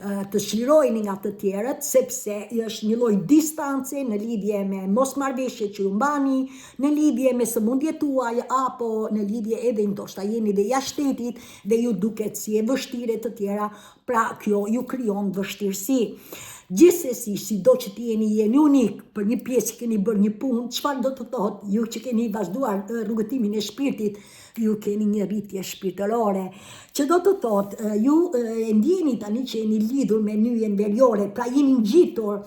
të çlirojni nga të tjerët, sepse është një lloj distance në lidhje me mosmarrëveshje që ju mbani, në lidhje me sëmundjet tuaj, apo në lidhje edhe ndoshta jeni dhe jashtë shtetit dhe ju duket si e vështirë të tjera, pra kjo ju krijon vështirësi. Gjithsesi, sido që jeni unik, për një pjesë që keni bërë një punë, çfarë do të thotë, ju që keni vazhduar rrugëtimin e shpirtit, ju keni një rritje shpirtërore, që do të thotë, ju e ndjeni tani që jeni lidhur me nyjen veriore, pra jeni ngjitur,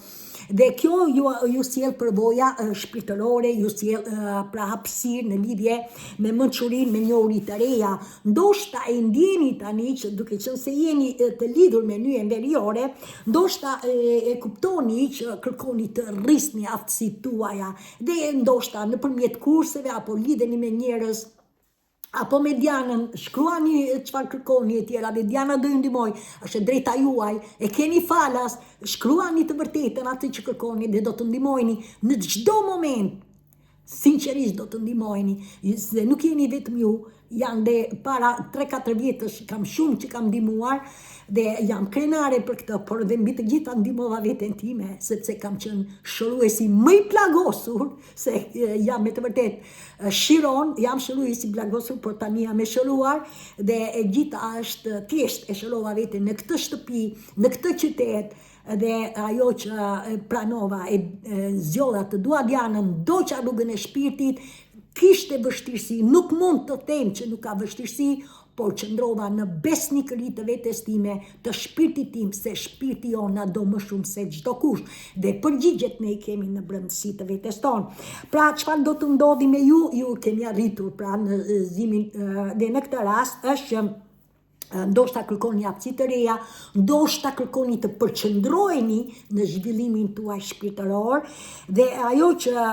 dhe kjo ju sjell përvoja shpirtërore, ju sjell pra hapësirë në lidhje me mençurinë, me njohuri të reja. Ndoshta e ndjeni tani që duke qenë se jeni të lidhur me nyjen veriore, ndoshta e kuptoni që kërkoni të rrisni aftësitë tuaja, dhe ndoshta nëpërmjet kurseve apo lidheni me njerëz, apo me Dianën, shkruani çfarë kërkoni e tjera, dhe Diana do ju ndihmoj, është drejta juaj, e keni falas, shkruani të vërtetën atë që kërkoni dhe do të ndihmojeni në çdo moment, sinqerisht do të ndihmojeni, se nuk jeni vetëm ju, janë dhe para 3-4 vjetësh kam shumë që kam ndihmuar, dhe jam krenare për këtë, por dhe mbi të gjitha ndihmova veten time, sepse kam qenë shëruesi më i plagosur, se jam me të vërtet shiron, jam shëruesi plagosur, por tani jam e shëruar, dhe e gjitha është thjesht e shërova veten në këtë shtëpi, në këtë qytet, dhe ajo që pranova e zgjodha të dua Dianën, ndoqa rrugën e shpirtit, kishte vështirësi, nuk mund të them që nuk ka vështirësi, por qëndrova në besnikëri të vetes time, të shpirtit tim, se shpirti jonë na do më shumë se çdo kush, dhe përgjigjet ne I kemi në brendësi të vetes tonë. Pra çfarë do të ndodhi me ju keni arritur, pra në zimin dhe në këtë rast është që ndoshta kërkoni aftësi të reja, ndoshta kërkoni të përqendroheni në zhvillimin tuaj shpirtëror, dhe ajo që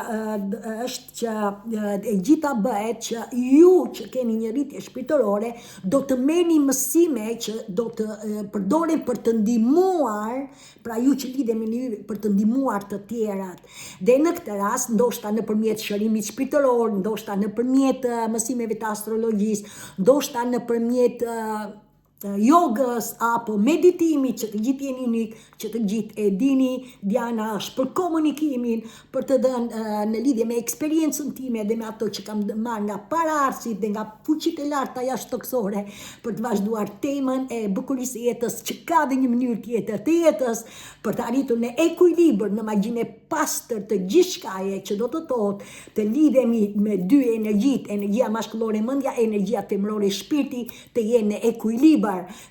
është që e gjitha bëhet që ju që keni një rritje shpirtërore do të merrni mësime që do të përdoren për të ndihmuar, pra ju që lidheni me ju për të ndihmuar të tjerat. Dhe në këtë rast ndoshta nëpërmjet shërimit shpirtëror, ndoshta nëpërmjet mësimeve të astrologjisë, ndoshta nëpërmjet jogës apo meditimi, që të gjithë jeni unik, që të gjithë e dini, Diana është për komunikimin, për të dhënë në lidhje me eksperiencën time dhe me ato që kam marrë nga paraardhësit dhe nga fuqitë e larta jashtëtoksore, për të vazhduar temën e bukurisë së jetës, që ka dhe një mënyrë tjetër të jetës, për të arritur në ekuilibër, në magjinë e pastër të gjithçkaje, që do të thotë të lidhemi me dy energjitë, energjia maskullore mendja, energjia femërore shpirti, të jenë në ekuilibër,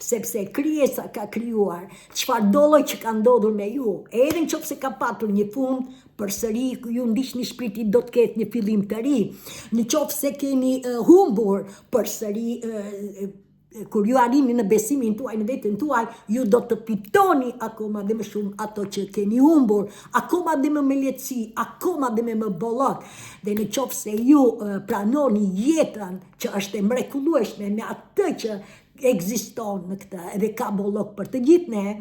sepse krijesa ka krijuar çfarë do lloj që ka ndodhur me ju, edhe nëse ka patur një fund, përsëri ju ndiqni shpirti do të ketë një fillim të ri. Nëse keni humbur, përsëri kur ju arrini në besimin tuaj, në veten tuaj, ju do të fitoni akoma dhe më shumë ato që keni humbur, akoma dhe më lehtësi, akoma dhe më bollok. Dhe nëse ju pranoni jetën që është e mrekullueshme me atë që ekziston në këtë, edhe ka bollok për të gjithë ne,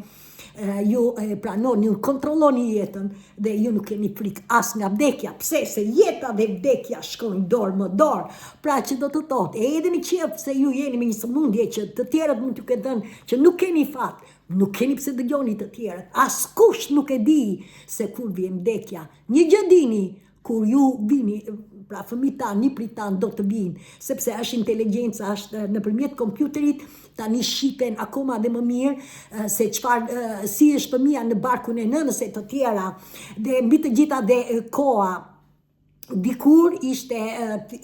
ju pranoni, ju kontrolloni jetën dhe ju nuk keni frikë as nga vdekja. Pse? Se jeta dhe vdekja shkojnë dorë më dorë. Pra që do të thotë, edhe nëse ju jeni me një sëmundje që të tjerët mund t'ju ketë dhënë që nuk keni fat, nuk keni pse dëgjoni të tjerët. Askush nuk e di se kur vjen vdekja. Një gjë dini, kur ju vini, pra fëmijët tanë, niprit tanë do të vinë, sepse është inteligjenca, është nëpërmjet kompjuterit, tani shiten akoma dhe më mirë se çfarë si është fëmia në barkun e nënës e të tjera, dhe mbi të gjitha dhe koha. Dikur ishte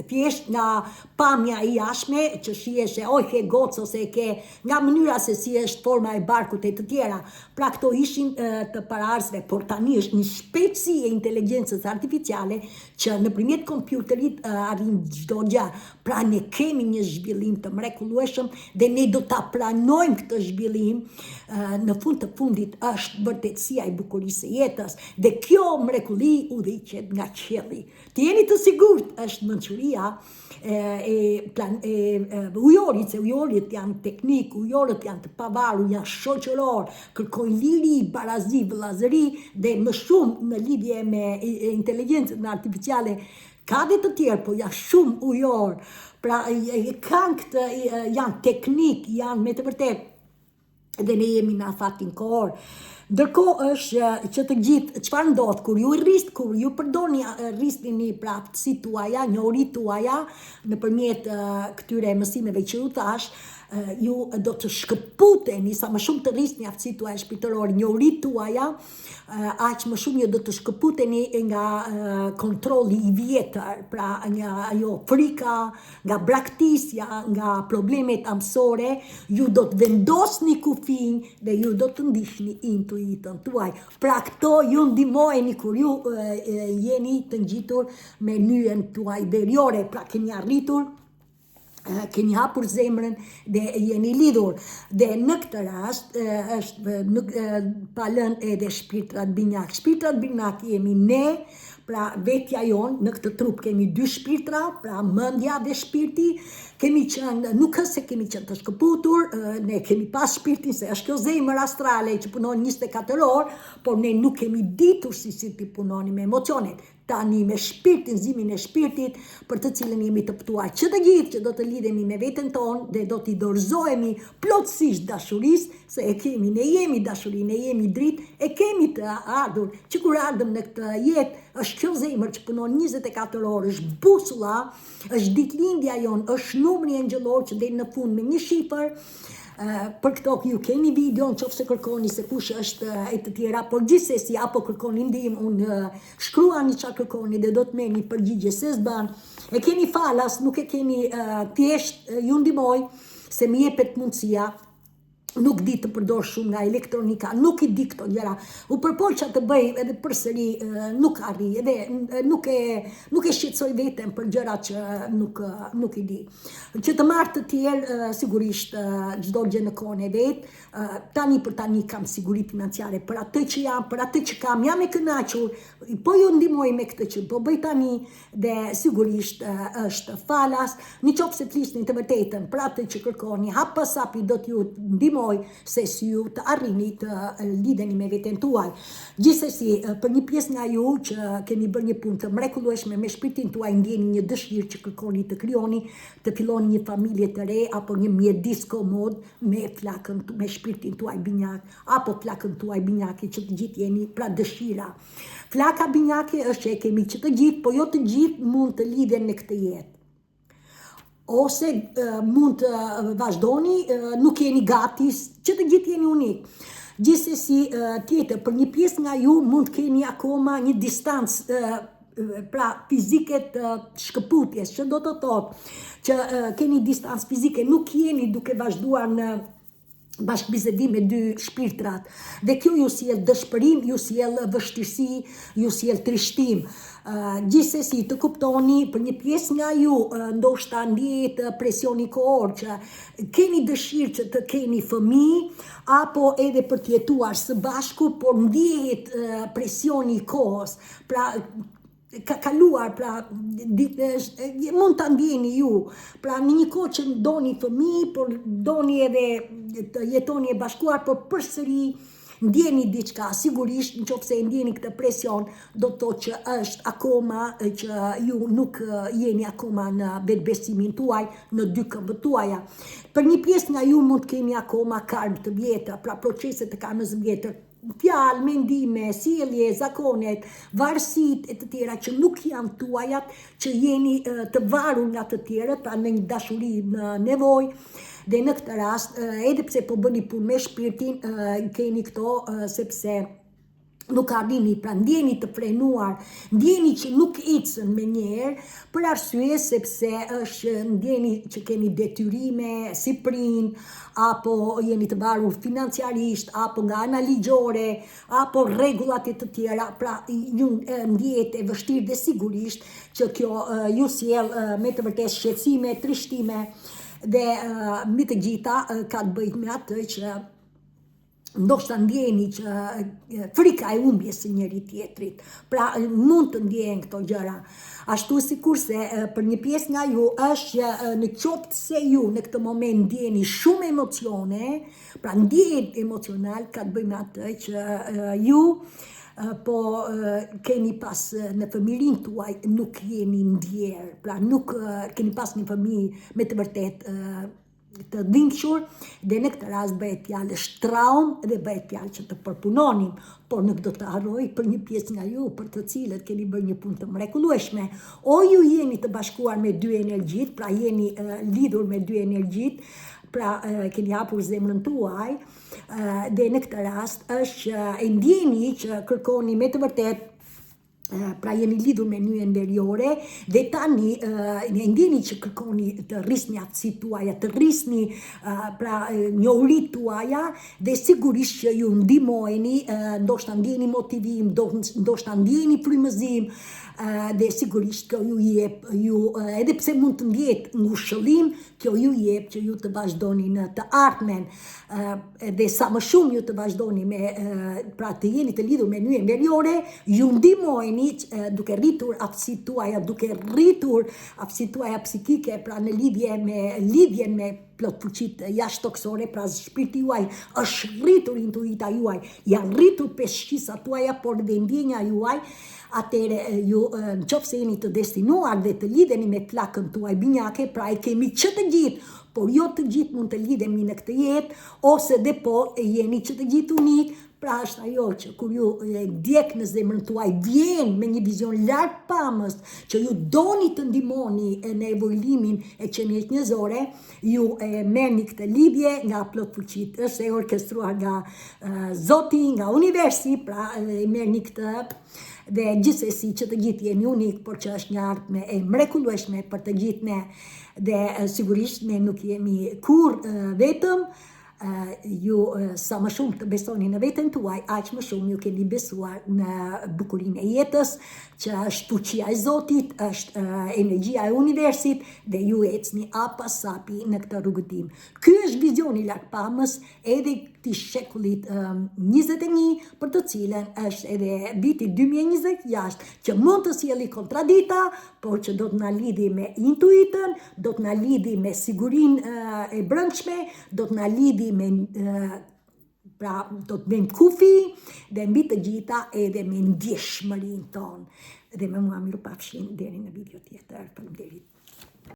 thjesht nga pamja I jashtme që shiheshe ke gocë ose ke nga mënyra se si është forma e barkut e të tjera. Pra këto ishin të paraardhësve, por tani është një shpejtësi e inteligjencës artificiale që nëpërmjet kompjuterit arrin çdo gjë. Pra ne kemi një zhvillim të mrekullueshëm dhe ne do ta pranojmë këtë zhvillim. Në fund të fundit është vërtetësia e bukurisë së jetës dhe kjo mrekulli udhëhiqet nga qielli. Të jeni të sigurt është mençuria ujorit, se ujorit janë teknik, ujorët janë të pavarur, janë shoqëror, kërkojnë liri, barazi, vëllazëri dhe më shumë në lidhje me inteligjencën artificiale, ka dhe të tjerë, po janë shumë ujor. Pra kanë këtë, janë teknik, janë me të vërtetë, dhe ne jemi në afatin kohor. Ndërkohë është që të gjithë, çfarë ndodh kur ju përdorni rrisni pra aftësitë tuaja, njohuritë tuaja nëpërmjet këtyre mësimeve që u thash, ju do të shkëputeni, sa më shumë të rrisni aftësitë tuaja shpirtërore, njohuritë tuaja, aq më shumë ju do të shkëputeni nga kontrolli I vjetër, pra nga ajo frika, nga braktisja, nga problemet amësore, ju do të vendosni kufij dhe ju do të ndiqni intuitën tuaj. Pra këto ju ndihmojeni kur ju jeni të ngjitur me nyjen tuaj veriore, pra keni arritur, keni hapur zemrën dhe jeni lidhur. Dhe në këtë rast është nuk pa lënë edhe shpirtrat binjak. Shpirtrat binjak jemi ne, pra vetja jonë, në këtë trup kemi dy shpirtra, pra mendja dhe shpirti, kemi qenë, nuk është se kemi qenë të shkëputur, ne kemi pas shpirtin, se është kjo zemër astrale që punon 24 orë, por ne nuk kemi ditur si ti punoni me emocionet. Tani me shpirtin, zimin e shpirtit, për të cilën jemi të ftuar që të gjithë që do të lidhemi me veten tonë dhe do t'i dorëzohemi plotësisht dashurisë, se e kemi, ne jemi dashuri, ne jemi dritë, e kemi të ardhur, që kur ardhëm në këtë jetë, është kjo zemër që punon 24 orë, është busulla, është ditëlindja jonë, është numri angjëllor që del në fund me një shifër, për këto ju keni video në qofë se kërkoni se kush është e të tjera, por gjithsesi apo kërkoni ndihmë, unë shkruani çfarë kërkoni dhe do të merrni përgjigje se s'ban. E keni falas, nuk e keni thjesht ju ndihmoj se më jepet mundësia. Nuk di të përdor shumë nga elektronika, nuk I di këto gjëra. U përpoqa të bëj edhe përsëri nuk arri, edhe nuk e shqetësoj veten për gjëra që nuk I di. Që të marr të tjerë, sigurisht çdo gjë në kohën e vet. Tani për tani kam siguri financiare për atë që jam, për atë që kam, jam e kënaqur. Po ju ndihmoj me këtë që po bëj tani dhe sigurisht është falas. Në qoftë se flisni të vërtetën për atë që kërkoni, hap pas hapi do t'ju ndihmoj se si ju të arrini të lidheni me veten tuaj. Gjithsesi, për një pjesë nga ju që keni bërë një punë të mrekullueshme me shpirtin tuaj, ndjeni një dëshirë që kërkoni të krijoni, të filloni një familje të re apo një mjedis komod me flakën me shpirtin tuaj binjak apo flakën tuaj binjake që të gjithë jeni pra dëshira. Flaka binjake është që e kemi që të gjithë, po jo të gjithë mund të lidhen në këtë jetë. Ose mund të vazhdoni, nuk jeni gati, që të gjithë jeni unik. Gjithsesi tjetër, për një pjesë nga ju mund të keni akoma një distancë pra fizike të shkëputjes, që do të thotë që keni distancë fizike, nuk jeni duke vazhduar në bashkëbisedim me dy shpirtrat. Dhe kjo ju sjell dëshpërim, ju sjell vështirësi, ju sjell trishtim. Gjithsesi të kuptoni për një pjesë nga ju ndoshta ndjehet presioni kohor që keni dëshirë që të keni fëmijë apo edhe për të jetuar së bashku, por ndjehet presioni I kohës. Pra ka kaluar, pra mund ta ndjeni ju. Pra në një kohë që doni fëmijë, por doni edhe të jetoni e bashkuar, por përsëri ndjeni diçka. Sigurisht nëse e ndjeni këtë presion, do të thotë që është akoma që ju nuk jeni akoma në vetbesimin tuaj, në dy këmbët tuaja. Për një pjesë nga ju mund të keni akoma karmë të vjetra, pra procese të karmës vjetër. Fjalë, mendime, sjellje, zakonet, varësit e të tjera që nuk janë tuajat, që jeni të varur nga të tjerët, pra në një dashuri në nevojë. Dhe në këtë rast, edhe pse po bëni punë me shpirtin, keni këto sepse nuk arrini, pra ndjeni të frenuar, ndjeni që nuk ecën me njerë, për arsye sepse është ndjeni që keni detyrime si prind, apo jeni të varur financiarisht, apo nga ana ligjore, apo rregullat e të tjera, pra ju ndjehet e vështirë dhe sigurisht që kjo ju sjell me të vërtetë shqetësime, trishtime dhe mbi të gjitha ka të bëjë me atë që ndoshta ndjeni që frika e humbjes së njëri tjetrit. Pra mund të ndjehen këto gjëra. Ashtu sikurse për një pjesë nga ju është që në qoftë se ju në këtë moment ndjeni shumë emocione, pra ndjehet emocional, ka të bëjë me atë që ju po keni pas në familjen tuaj nuk jeni ndjerë, pra nuk keni pas një familje me të vërtetë të dhimbshur, dhe në këtë rast bëhet fjalë traumë dhe bëhet fjalë që të përpunonim, por nuk do të harroj për një pjesë nga ju për të cilët keni bërë një punë të mrekullueshme. O ju jeni të bashkuar me dy energjit, pra jeni lidhur me dy energjit, pra keni hapur zemrën tuaj, dhe në këtë rast është që e ndjeni që kërkoni me të vërtetë, pra jeni lidhur me një interiore dhe tani e ndjeni që kërkoni të rrisni aftësitë tuaja, të rrisni pra njohuritë tuaja dhe sigurisht që ju ndihmojeni, ndoshta ndjeni motivim, ndoshta ndjeni frymëzim dhe sigurisht kjo ju jep edhe pse mund të ndjehet ngushëllim, kjo ju jep që ju të vazhdoni në të ardhmen dhe sa më shumë ju të vazhdoni me pra të jeni të lidhur me një interiore, ju ndihmojeni duke rritur aftësitë tuaja, duke rritur aftësitë tuaja psikike, pra në lidhjen me plot fuqitë jashtëtoksore, pra shpirti juaj është rritur, intuita juaj, janë rritur peshqisat tuaja, por dhe ndjenja juaj, atëre ju nëse jeni të destinuar dhe të lidheni me flakën tuaj binjake, pra e kemi që të gjithë, por jo të gjithë mund të lidhemi në këtë jetë, ose dhe po jeni që të gjithë unik, Pra është ajo që kur ju e djek në zemrën tuaj, vjen me një vizion lartë pamës, që ju doni të ndihmoni në evolimin e qenies njerëzore, ju e merrni këtë lidhje nga plot fuqit, është e orkestruar nga Zoti, nga universi, pra e merrni këtë dhe gjithsesi që të gjithë jeni unik, por që është një ardhmë e mrekullueshme për të gjithë ne dhe sigurisht ne nuk jemi kur vetëm. Ju sa më shumë të besoni në veten tuaj, aq më shumë ju keni besuar në bukurinë e jetës, që është fuqia e Zotit, është energjia e universit dhe ju ecni pas sapi në këtë rrugëtim. Ky është vizioni lartpamës edhe këtij shekullit 21, për të cilën është edhe viti 2026, që mund të sjellë kontradita, por që do të na lidhi me intuitën, do të na lidhi me sigurinë e brendshme, do të na lidhi me pra do të bëjmë kufi dhe mbi të gjitha edhe me ndjeshmërinë tonë. Dhe me mua mirupafshim deri në video tjetër. Faleminderit.